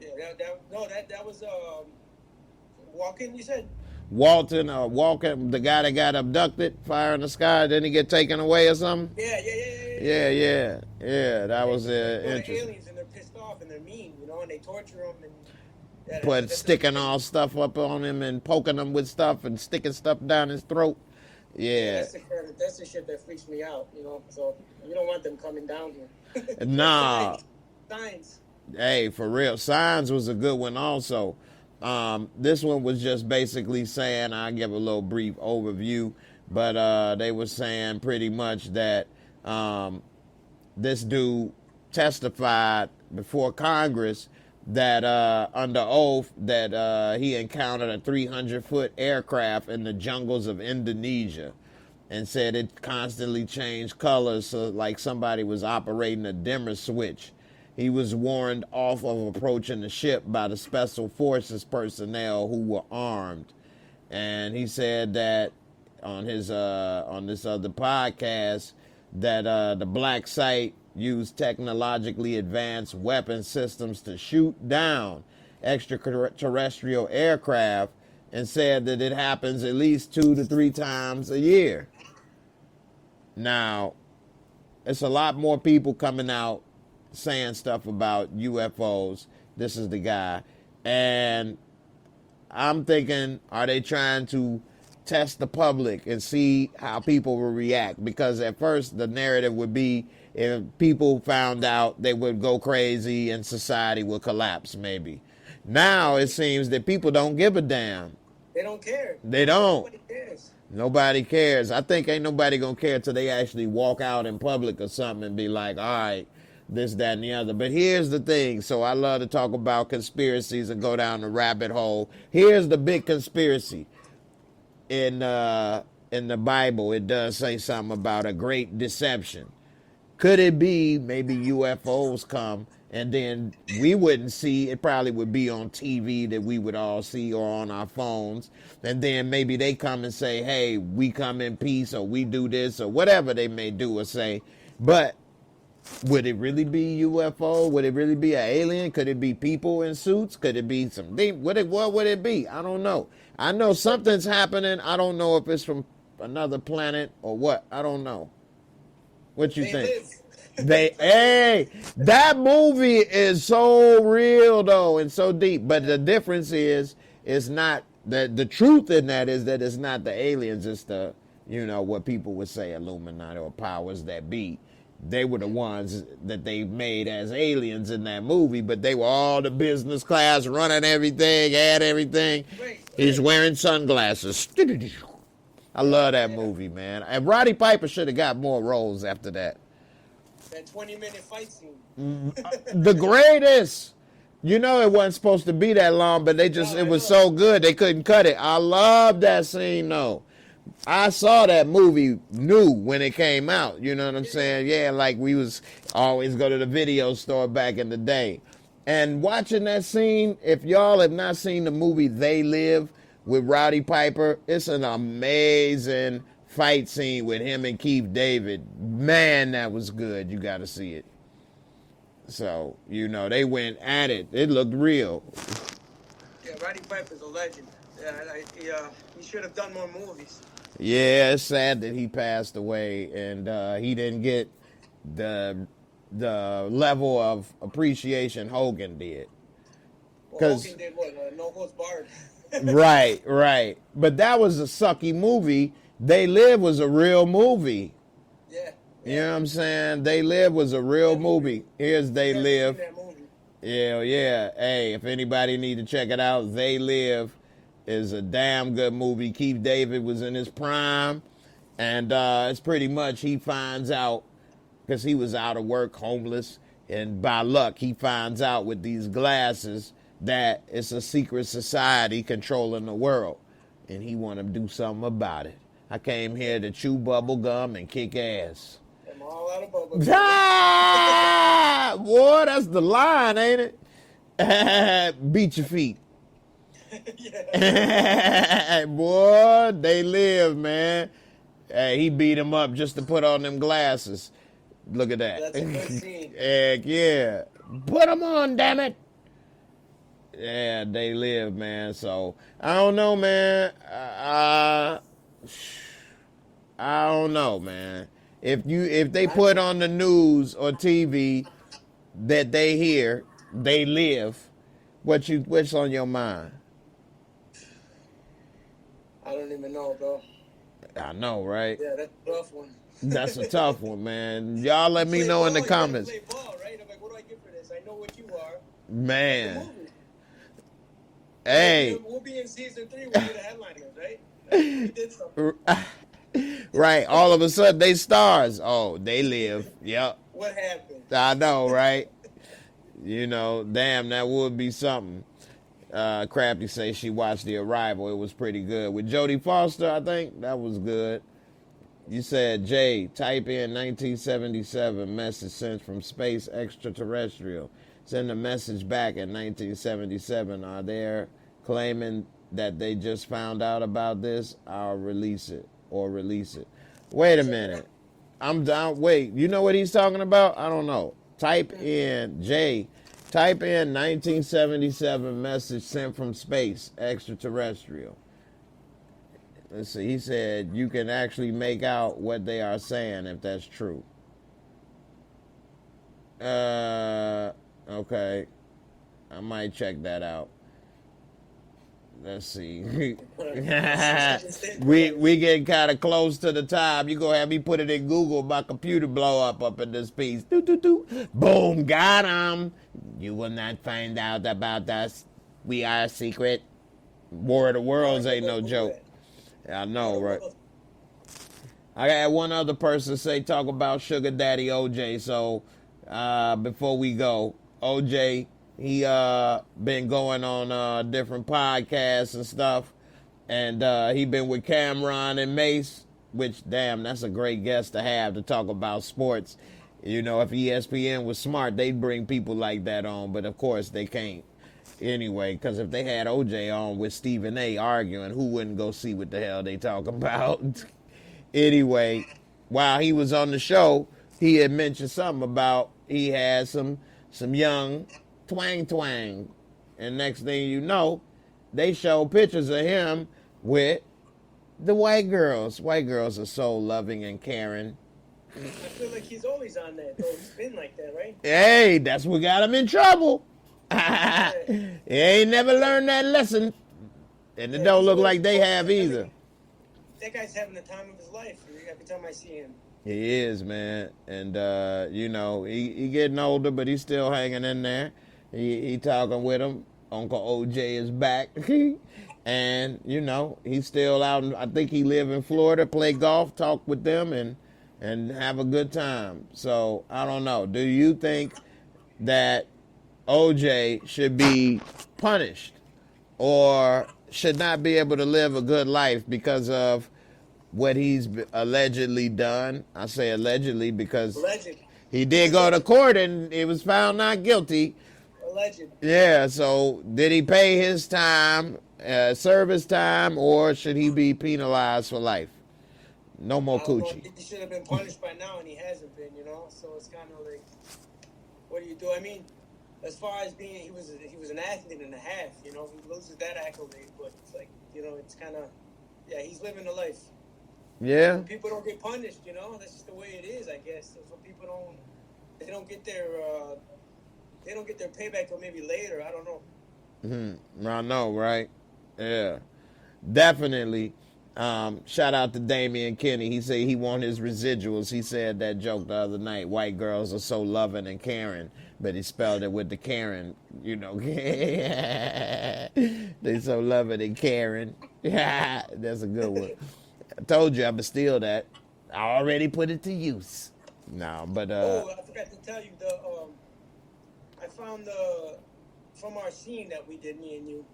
Yeah, that was Walken, you said? Walton, the guy that got abducted, Fire in the Sky, didn't he get taken away or something? Yeah. That was interesting. Aliens, and they're pissed off and they're mean, you know, and they torture them and sticking all stuff up on him and poking him with stuff and sticking stuff down his throat. Yeah. That's the shit that freaks me out, you know. So you don't want them coming down here. Nah. Signs. Hey, for real. Signs was a good one also. This one was just basically saying, I'll give a little brief overview, but they were saying pretty much that this dude testified before Congress that under oath that he encountered a 300-foot aircraft in the jungles of Indonesia, and said it constantly changed colors, so like somebody was operating a dimmer switch. He was warned off of approaching the ship by the Special Forces personnel who were armed. And he said that on his on this other podcast that the black site used technologically advanced weapon systems to shoot down extraterrestrial aircraft, and said that it happens at least 2 to 3 times a year. Now, it's a lot more people coming out saying stuff about UFOs. This is the guy. And I'm thinking, are they trying to test the public and see how people will react? Because at first the narrative would be, if people found out, they would go crazy and society would collapse maybe. Now it seems that people don't give a damn. They don't care. They don't. Nobody cares. Nobody cares. I think ain't nobody gonna care till they actually walk out in public or something and be like, all right, this, that, and the other. But here's the thing. So I love to talk about conspiracies and go down the rabbit hole. Here's the big conspiracy. In the Bible, it does say something about a great deception. Could it be maybe UFOs come and then we wouldn't see? It probably would be on TV that we would all see, or on our phones. And then maybe they come and say, hey, we come in peace, or we do this, or whatever they may do or say. But would it really be UFO? Would it really be an alien? Could it be people in suits? Could it be some? What would it be? I don't know. I know something's happening. I don't know if it's from another planet or what. I don't know. What you think? Hey, that movie is so real though, and so deep. But the difference is, it's not the truth in that is that it's not the aliens. It's the, what people would say, Illuminati or powers that be. They were the ones that they made as aliens in that movie, but they were all the business class, running everything, had everything. He's wearing sunglasses. I love that movie, man. And Roddy Piper should have got more roles after that. That 20-minute fight scene. The greatest. It wasn't supposed to be that long, but it was so good they couldn't cut it. I love that scene though. I saw that movie new when it came out. You know what I'm saying? Yeah, like we was always go to the video store back in the day. And watching that scene, if y'all have not seen the movie They Live with Roddy Piper, it's an amazing fight scene with him and Keith David. Man, that was good. You got to see it. So, they went at it. It looked real. Yeah, Roddy Piper's a legend. He should have done more movies. Yeah, it's sad that he passed away, and he didn't get the level of appreciation Hogan did. Well, Hogan did what? No Holds Barred. Right. But that was a sucky movie. They Live was a real movie. Yeah. You know what I'm saying? They Live was a real movie. Here's They Live. Yeah. Hey, if anybody need to check it out, They Live is a damn good movie. Keith David was in his prime, and it's pretty much he finds out, because he was out of work, homeless, and by luck he finds out with these glasses that it's a secret society controlling the world, and he want to do something about it. I came here to chew bubble gum and kick ass. I'm all out of bubble gum. Ah, boy, that's the line, ain't it? Beat your feet. Boy, They Live, man. Hey, he beat him up just to put on them glasses. Look at that. That's a good scene. Heck yeah. Put them on, damn it. Yeah, They Live, man. So, I don't know, man. I don't know, man. If they put on the news or TV that they hear They Live, what's on your mind? I don't even know, bro. I know, right? Yeah, that's a rough one. That's a tough one, man. Y'all let me Play know in the ball, you gotta comments. play ball, right? I'm like, what do I get for this? I know what you are. Man. Hey. We'll be in season 3. We'll be the headliners, right? We did something. Right. All of a sudden, they stars. Oh, they live. Yep. What happened? I know, right? You know, damn, that would be something. Crappy say she watched The Arrival. It was pretty good. With Jodie Foster, I think that was good. You said, Jay, type in 1977 message sent from space extraterrestrial. Send a message back in 1977. Are they claiming that they just found out about this? I'll release it or release it. Wait a minute. I'm down. Wait, you know what he's talking about? I don't know. Type in, Jay, type in 1977 message sent from space extraterrestrial. Let's see. He said you can actually make out what they are saying if that's true. Okay. I might check that out. Let's see. we getting kind of close to the time. You gonna have me put it in Google, my computer blow up in this piece. Doo, doo, doo. Boom, got him. You will not find out about us. We are a secret. War of the Worlds ain't no joke. I know, right? I got one other person say talk about Sugar Daddy OJ. So before we go, OJ, he been going on different podcasts and stuff, and he been with Cameron and Mace, which damn, that's a great guest to have to talk about sports. You know, if ESPN was smart, they'd bring people like that on, but of course they can't. Anyway, because if they had OJ on with Stephen A. arguing, who wouldn't go see what the hell they talking about? Anyway, while he was on the show, he had mentioned something about he had some young twang. And next thing you know, they show pictures of him with the white girls. White girls are so loving and caring. I feel like he's always on that, though. He's been like that, right? Hey, that's what got him in trouble. He ain't never learned that lesson. And it don't look like they have either. That guy's having the time of his life every time I see him. He is, man. And, you know, he getting older, but he's still hanging in there. He talking with him. Uncle OJ is back. And, you know, he's still out. I think he live in Florida, play golf, talk with them, and have a good time. So, I don't know. Do you think that OJ should be punished or should not be able to live a good life because of what he's allegedly done? I say allegedly because he did go to court and he was found not guilty. Alleged. Yeah, so did he pay his time, service time, or should he be penalized for life? No more coochie. He should have been punished by now, and he hasn't been, you know? So it's kind of like, what do you do? I mean, as far as being, he was an athlete and a half, you know? He loses that accolade, but it's like, you know, it's kind of, yeah, he's living a life. Yeah. People don't get punished, you know? That's just the way it is, I guess. That's what people don't, they don't get their payback till maybe later. I don't know. Mm-hmm. I know, right? Yeah. Definitely. Shout out to Damian Kinney. He said he want his residuals. He said that joke the other night. White girls are so loving and caring, but he spelled it with the Karen, you know. They so loving and caring. That's a good one. I told you I'ma steal that. I already put it to use. No, but oh, I forgot to tell you I found from our scene that we did, me and you.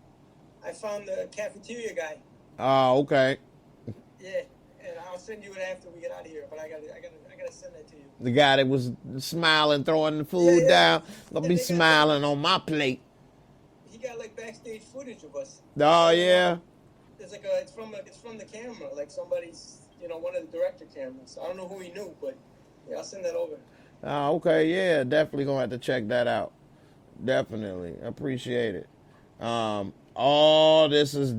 I found the cafeteria guy. Oh, okay. Yeah, and I'll send you it after we get out of here. But I gotta send that to you. The guy that was smiling, throwing the food down, gonna be smiling on my plate. He got like backstage footage of us. Oh yeah. It's like it's from the camera, like somebody's, you know, one of the director cameras. I don't know who he knew, but yeah, I'll send that over. Oh, okay, yeah, definitely gonna have to check that out. Definitely, appreciate it. All this is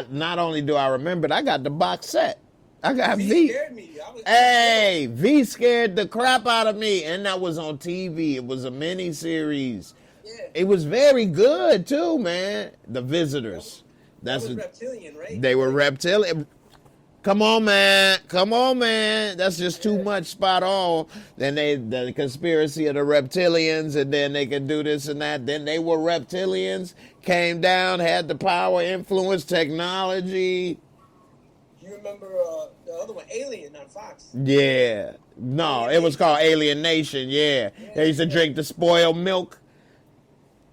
not only do I remember it, I got the box set. I got V. Scared me. Hey, V scared the crap out of me, and that was on TV. It was a mini series. Yeah. It was very good too, man. The Visitors. That was reptilian, right? They were reptilian. Come on, man. Come on, man. That's just too much. Spot on. Then the conspiracy of the reptilians, and then they can do this and that. Then they were reptilians, came down, had the power, influence, technology. You remember the other one, Alien on Fox? Yeah. No, it was called Alien Nation. Yeah. They used to drink the spoiled milk.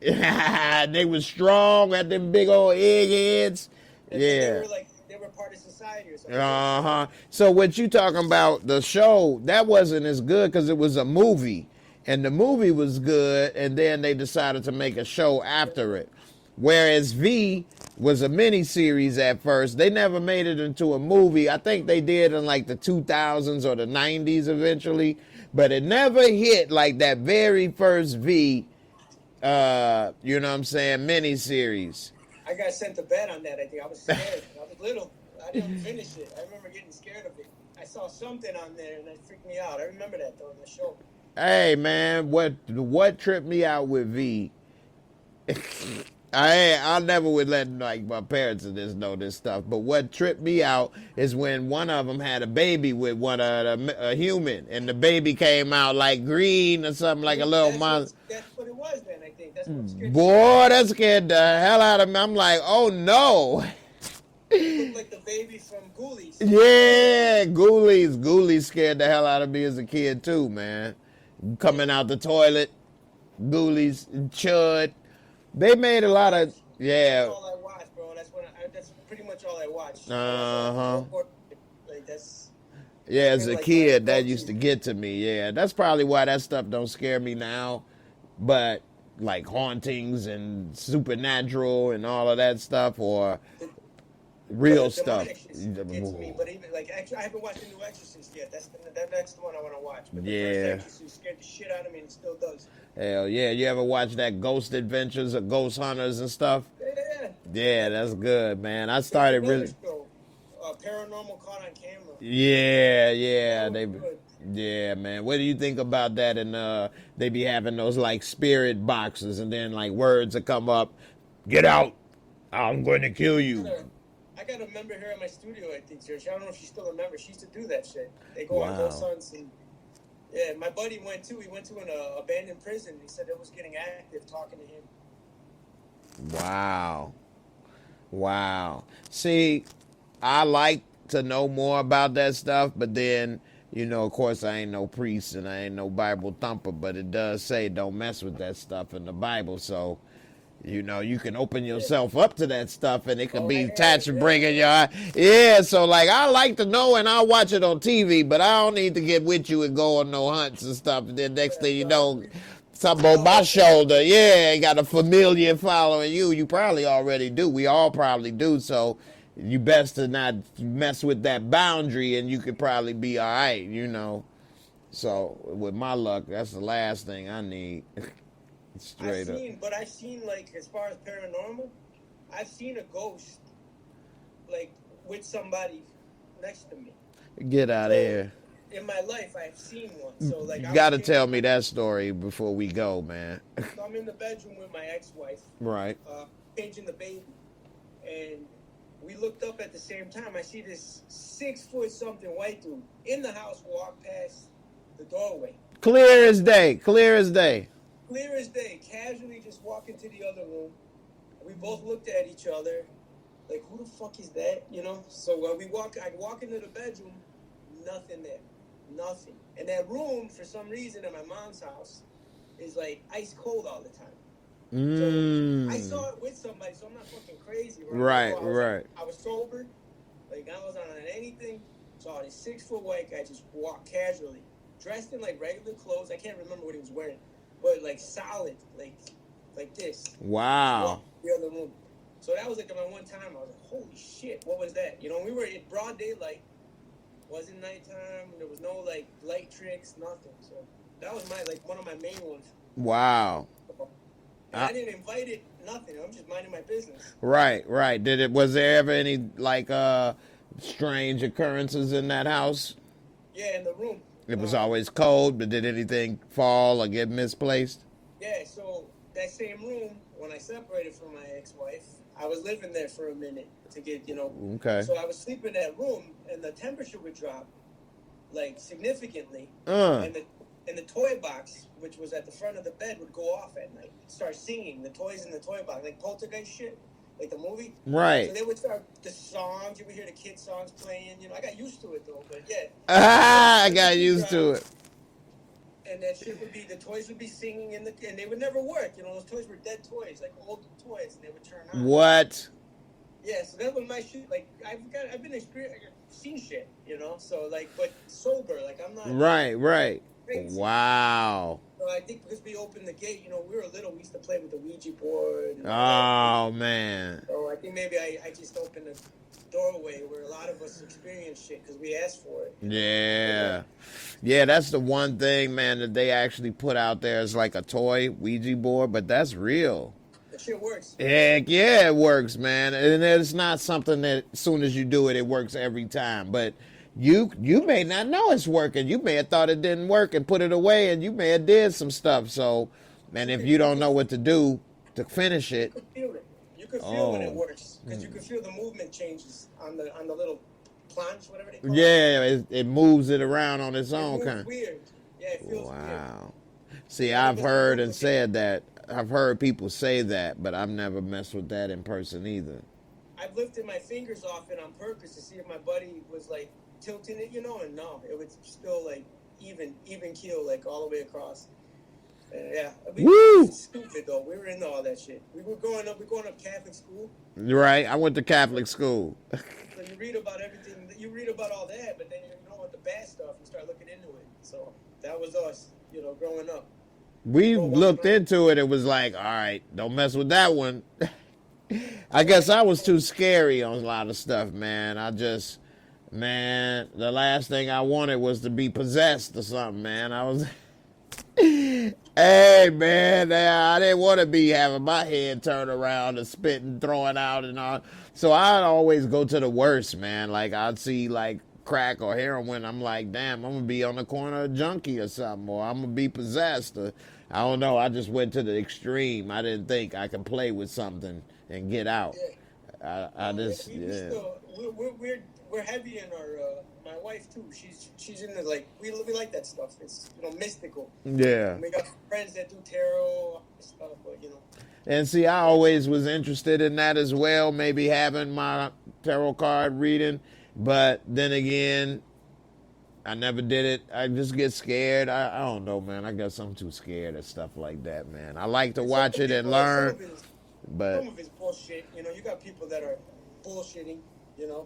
They was strong, had them big old eggheads. And Yeah. they were part of society or something. Uh-huh. So what you talking about, the show, that wasn't as good because it was a movie. And the movie was good, and then they decided to make a show after it. Whereas V was a mini-series at first. They never made it into a movie. I think they did in like the 2000s or the 90s eventually. But it never hit like that very first V, you know what I'm saying, mini-series. I got sent to bed on that, I think. I was scared. I was little. I didn't finish it. I remember getting scared of it. I saw something on there, and that freaked me out. I remember that, though, in the show. Hey, man, what tripped me out with V, I never would let like my parents and this know this stuff, but what tripped me out is when one of them had a baby with one of a human, and the baby came out like green or something, like a little monster. That's what it was then, I think. That's what scared Boy, that scared the hell out of me. I'm like, oh no. It looked like the baby from Ghoulies. Yeah, Ghoulies scared the hell out of me as a kid too, man. Coming out the toilet, Ghoulies, Chud. They made a lot of, yeah. That's all I watched, bro. That's pretty much all I watched. Uh-huh. Like, that's... Yeah, as a kid, that used to get to me. Yeah, that's probably why that stuff don't scare me now. But like hauntings and supernatural and all of that stuff, or real stuff. Gets me, but even like, actually, I haven't watched the new Exorcist yet. That's the one I want to watch. But the first Exorcist scared the shit out of me, and it still does. Hell yeah! You ever watch that Ghost Adventures or Ghost Hunters and stuff? Yeah. Yeah, that's good, man. I started really. Paranormal Caught on Camera. Yeah, Good. yeah, man. What do you think about that? And they be having those like spirit boxes, and then like words that come up, "Get out! I'm going to kill you." I got a member here at my studio, I think, Serge. I don't know if she still remembers. She used to do that shit. They go on Ghost Hunts, and yeah, my buddy went too. He went to an abandoned prison. He said it was getting active talking to him. Wow. See, I like to know more about that stuff, but then, you know, of course, I ain't no priest and I ain't no Bible thumper, but it does say don't mess with that stuff in the Bible. So, you know, you can open yourself up to that stuff, and it can be attached and bringing your eye. Yeah, so like I like to know, and I'll watch it on TV, but I don't need to get with you and go on no hunts and stuff. And then next thing you know, something on my shoulder. Yeah, got a familiar following you. You probably already do. We all probably do. So you best to not mess with that boundary, and you could probably be all right, you know. So with my luck, that's the last thing I need. Straight up. But I've seen, like, as far as paranormal, I've seen a ghost, like, with somebody next to me. Get out of here. In my life, I've seen one. So, like, you got to tell me that story before we go, man. So I'm in the bedroom with my ex-wife. Right. Changing the baby. And we looked up at the same time. I see this 6-foot-something white dude in the house walk past the doorway. Clear as day. Clear as day. Clear as day, casually just walk into the other room. We both looked at each other, like, who the fuck is that, you know? So when I walk into the bedroom, nothing there, nothing. And that room, for some reason, at my mom's house, is like ice cold all the time. So I saw it with somebody, so I'm not fucking crazy. Right. I was sober, like I wasn't on anything. Saw this 6-foot white guy just walk casually, dressed in like regular clothes. I can't remember what he was wearing. But like solid, like this. Wow. The other room. So that was like my one time. I was like, holy shit, what was that? You know, we were in broad daylight. Wasn't nighttime. There was no like light tricks, nothing. So that was one of my main ones. Wow. And I didn't invite it, nothing. I'm just minding my business. Right. Was there ever any like strange occurrences in that house? Yeah, in the room. It was always cold, but did anything fall or get misplaced? Yeah, so that same room, when when I separated from my ex-wife, I was living there for a minute to get, Okay. So I was sleeping in that room, and the temperature would drop, like, significantly. And the toy box, which was at the front of the bed, would go off at night. Start singing, the toys in the toy box, like Poltergeist shit, like the movie. Right. So they would start the songs. You would hear the kids' songs playing. I got used to it though. But yeah. I got used to it. And that shit would be, the toys would be singing, and they would never work. Those toys were dead toys, like old toys, and they would turn on. What? Yeah, so that was my shit. Like I've been seen shit, So like, but sober, like I'm not. Right. Crazy. Wow. So I think because we opened the gate, we were little, we used to play with the Ouija board. Oh man. So I think maybe I just opened the doorway where a lot of us experience shit because we asked for it. Yeah, that's the one thing, man, that they actually put out there as like a toy Ouija board, but that's real. That shit works. Heck yeah, it works, man. And it's not something that as soon as you do it, it works every time. But you may not know it's working. You may have thought it didn't work and put it away, and you may have did some stuff. So, man, if you don't know what to do to finish it. You could feel it. You could feel when it works because you could feel the movement changes on the little planche, whatever they call it. Yeah, it moves it around on its own kind. Weird. Yeah, it feels weird. Wow. See, I've heard and said that. I've heard people say that, but I've never messed with that in person either. I've lifted my fingers off it on purpose to see if my buddy was like tilting it, and no, it was still like even keel, like all the way across. Yeah, Woo! Stupid though. We were into all that shit. We were going up Catholic school. Right, I went to Catholic school. So you read about everything. You read about all that, but then you know what the bad stuff. You start looking into it. So that was us, growing up. We looked into it. It was like, all right, don't mess with that one. I guess I was too scary on a lot of stuff, man. The last thing I wanted was to be possessed or something, man. I was, hey, man, I didn't want to be having my head turned around and spitting, throwing out and all. So I'd always go to the worst, man. Like I'd see like crack or heroin. I'm like, damn, I'm going to be on the corner of junkie or something, or I'm going to be possessed. Or, I don't know. I just went to the extreme. I didn't think I could play with something and get out. Yeah. We're heavy in our. My wife too. She's into like we like that stuff. It's mystical. Yeah. And we got friends that do tarot stuff, but And see, I always was interested in that as well. Maybe having my tarot card reading, but then again, I never did it. I just get scared. I don't know, man. I guess I'm too scared of stuff like that, man. I like to watch it and learn. But some of it's bullshit. You got people that are bullshitting,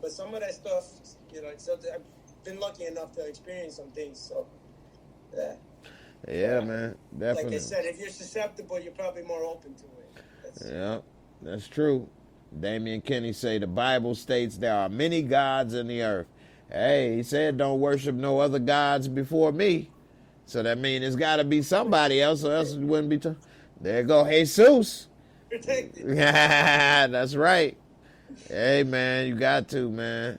but some of that stuff, I've been lucky enough to experience some things, so yeah, man, definitely. Like I said, if you're susceptible, you're probably more open to it. That's true. Damian Kinney say the Bible states there are many gods in the earth. Hey, he said don't worship no other gods before me. So that means it's got to be somebody else, or else it wouldn't be. There go Jesus. Protected. That's right. Hey, man, you got to, man.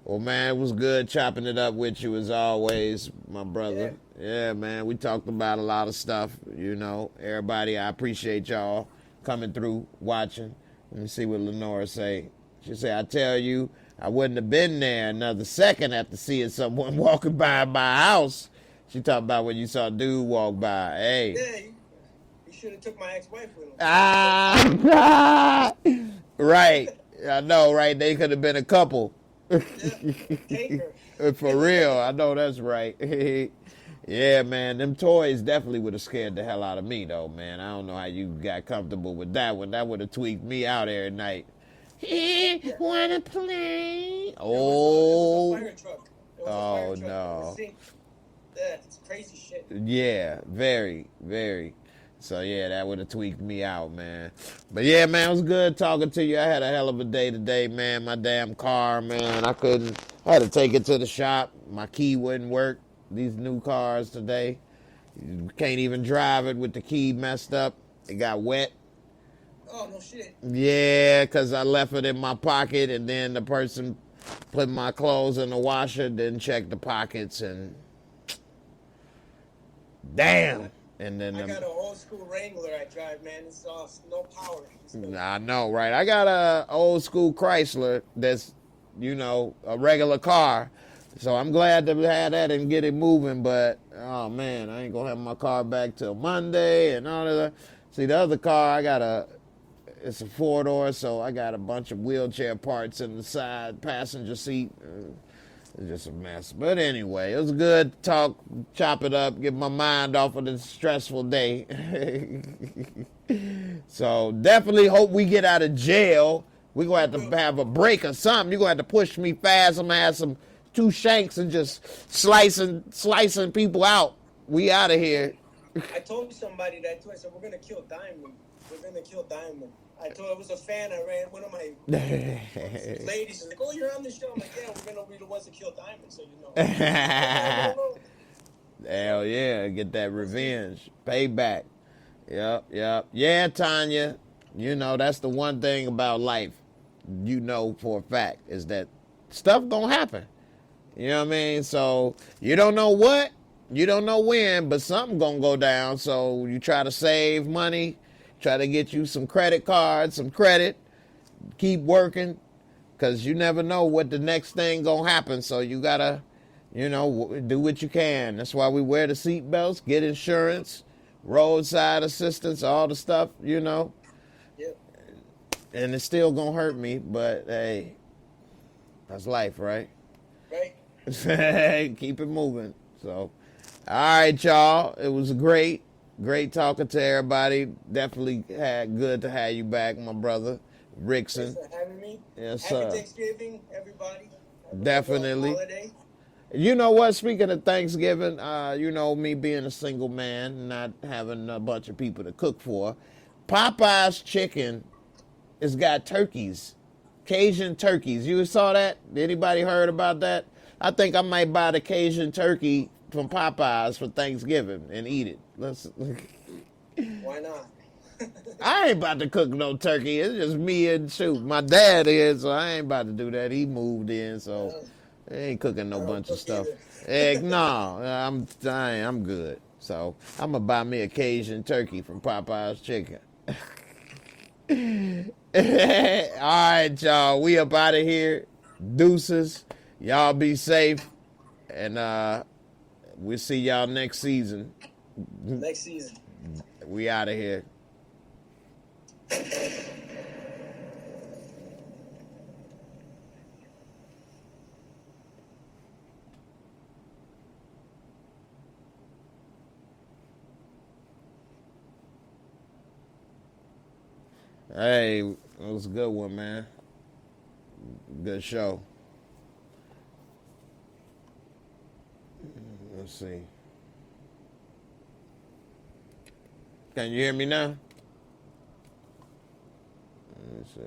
Well, man, it was good chopping it up with you as always, my brother. Yeah, man, we talked about a lot of stuff, Everybody, I appreciate y'all coming through, watching. Let me see what Lenora say. She said, I tell you, I wouldn't have been there another second after seeing someone walking by my house. She talked about when you saw a dude walk by. Hey. Yeah, you should have took my ex-wife with him. Right. I know, right? They could have been a couple. Yeah, take her. For real. I know that's right. Yeah, man. Them toys definitely would have scared the hell out of me, though, man. I don't know how you got comfortable with that one. That would have tweaked me out every night. Wanna play? Oh. It was a fire truck. Oh, no. Yeah, it's crazy shit. Yeah, very, very. So, yeah, that would have tweaked me out, man. But, yeah, man, it was good talking to you. I had a hell of a day today, man. My damn car, man, I had to take it to the shop. My key wouldn't work. These new cars today, you can't even drive it with the key messed up. It got wet. Oh, no shit. Yeah, because I left it in my pocket, and then the person put my clothes in the washer, didn't check the pockets, and damn. And then I got an old school Wrangler I drive, man. It's no power. I know, right? I got a old school Chrysler that's, a regular car. So I'm glad to have that and get it moving. But, oh, man, I ain't going to have my car back till Monday and all of that. See, the other car, it's a four-door, so I got a bunch of wheelchair parts in the side passenger seat. It's just a mess. But anyway, it was good to talk, chop it up, get my mind off of this stressful day. So definitely hope we get out of jail. We're going to have a break or something. You're going to have to push me fast. I'm going to have some 2 shanks and just slicing people out. We out of here. I told somebody that too. I said, we're going to kill Diamond. We're going to kill Diamond. I told it was a fan. I ran one of my ladies. She's like, "Oh, you're on the show." I'm like, "Yeah, we're gonna be the ones to kill Diamond, so you know." Hell yeah, get that revenge, payback. Yep. Yeah, Tanya. That's the one thing about life. For a fact is that stuff gonna happen. You know what I mean? So you don't know what, you don't know when, but something gonna go down. So you try to save money. Try to get you some credit cards, some credit. Keep working, because you never know what the next thing gonna happen. So you gotta, do what you can. That's why we wear the seat belts, get insurance, roadside assistance, all the stuff, Yep. And it's still gonna hurt me, but hey, that's life, right? Right. Keep it moving. So, all right, y'all. It was great talking to everybody. Definitely good to have you back, my brother, Rickson. Thanks for having me. Yes, Happy sir. Thanksgiving, everybody. Definitely. Holiday. You know what? Speaking of Thanksgiving, me being a single man, not having a bunch of people to cook for, Popeye's Chicken has got turkeys, Cajun turkeys. You saw that? Anybody heard about that? I think I might buy the Cajun turkey from Popeyes for Thanksgiving and eat it. Why not? I ain't about to cook no turkey. It's just me and my dad is, so I ain't about to do that. He moved in, so I ain't cooking no bunch of stuff. No, I'm good. So I'm gonna buy me a Cajun turkey from Popeye's Chicken. All right, y'all. We up out of here. Deuces. Y'all be safe, and we'll see y'all next season. We out of here. Hey, it was a good one, man. Good show. Let's see. Can you hear me now? Let me see.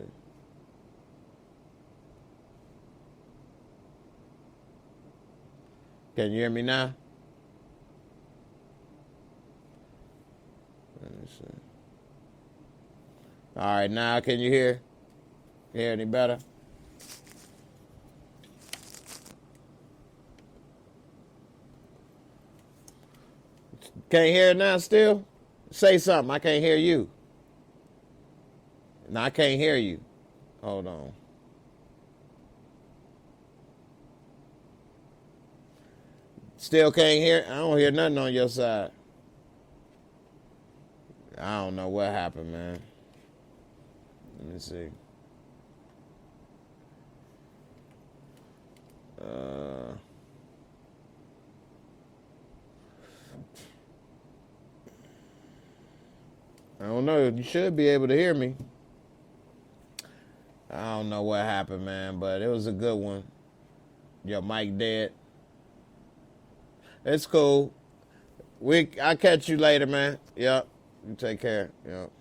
Can you hear me now? Let me see. All right, now can you hear? Hear any better? Can't hear it now still? Say something. I can't hear you. No, I can't hear you. Hold on. Still can't hear? I don't hear nothing on your side. I don't know what happened, man. Let me see. I don't know. You should be able to hear me. I don't know what happened, man, but it was a good one. Your mic dead. It's cool. I'll catch you later, man. Yep. You take care. Yep.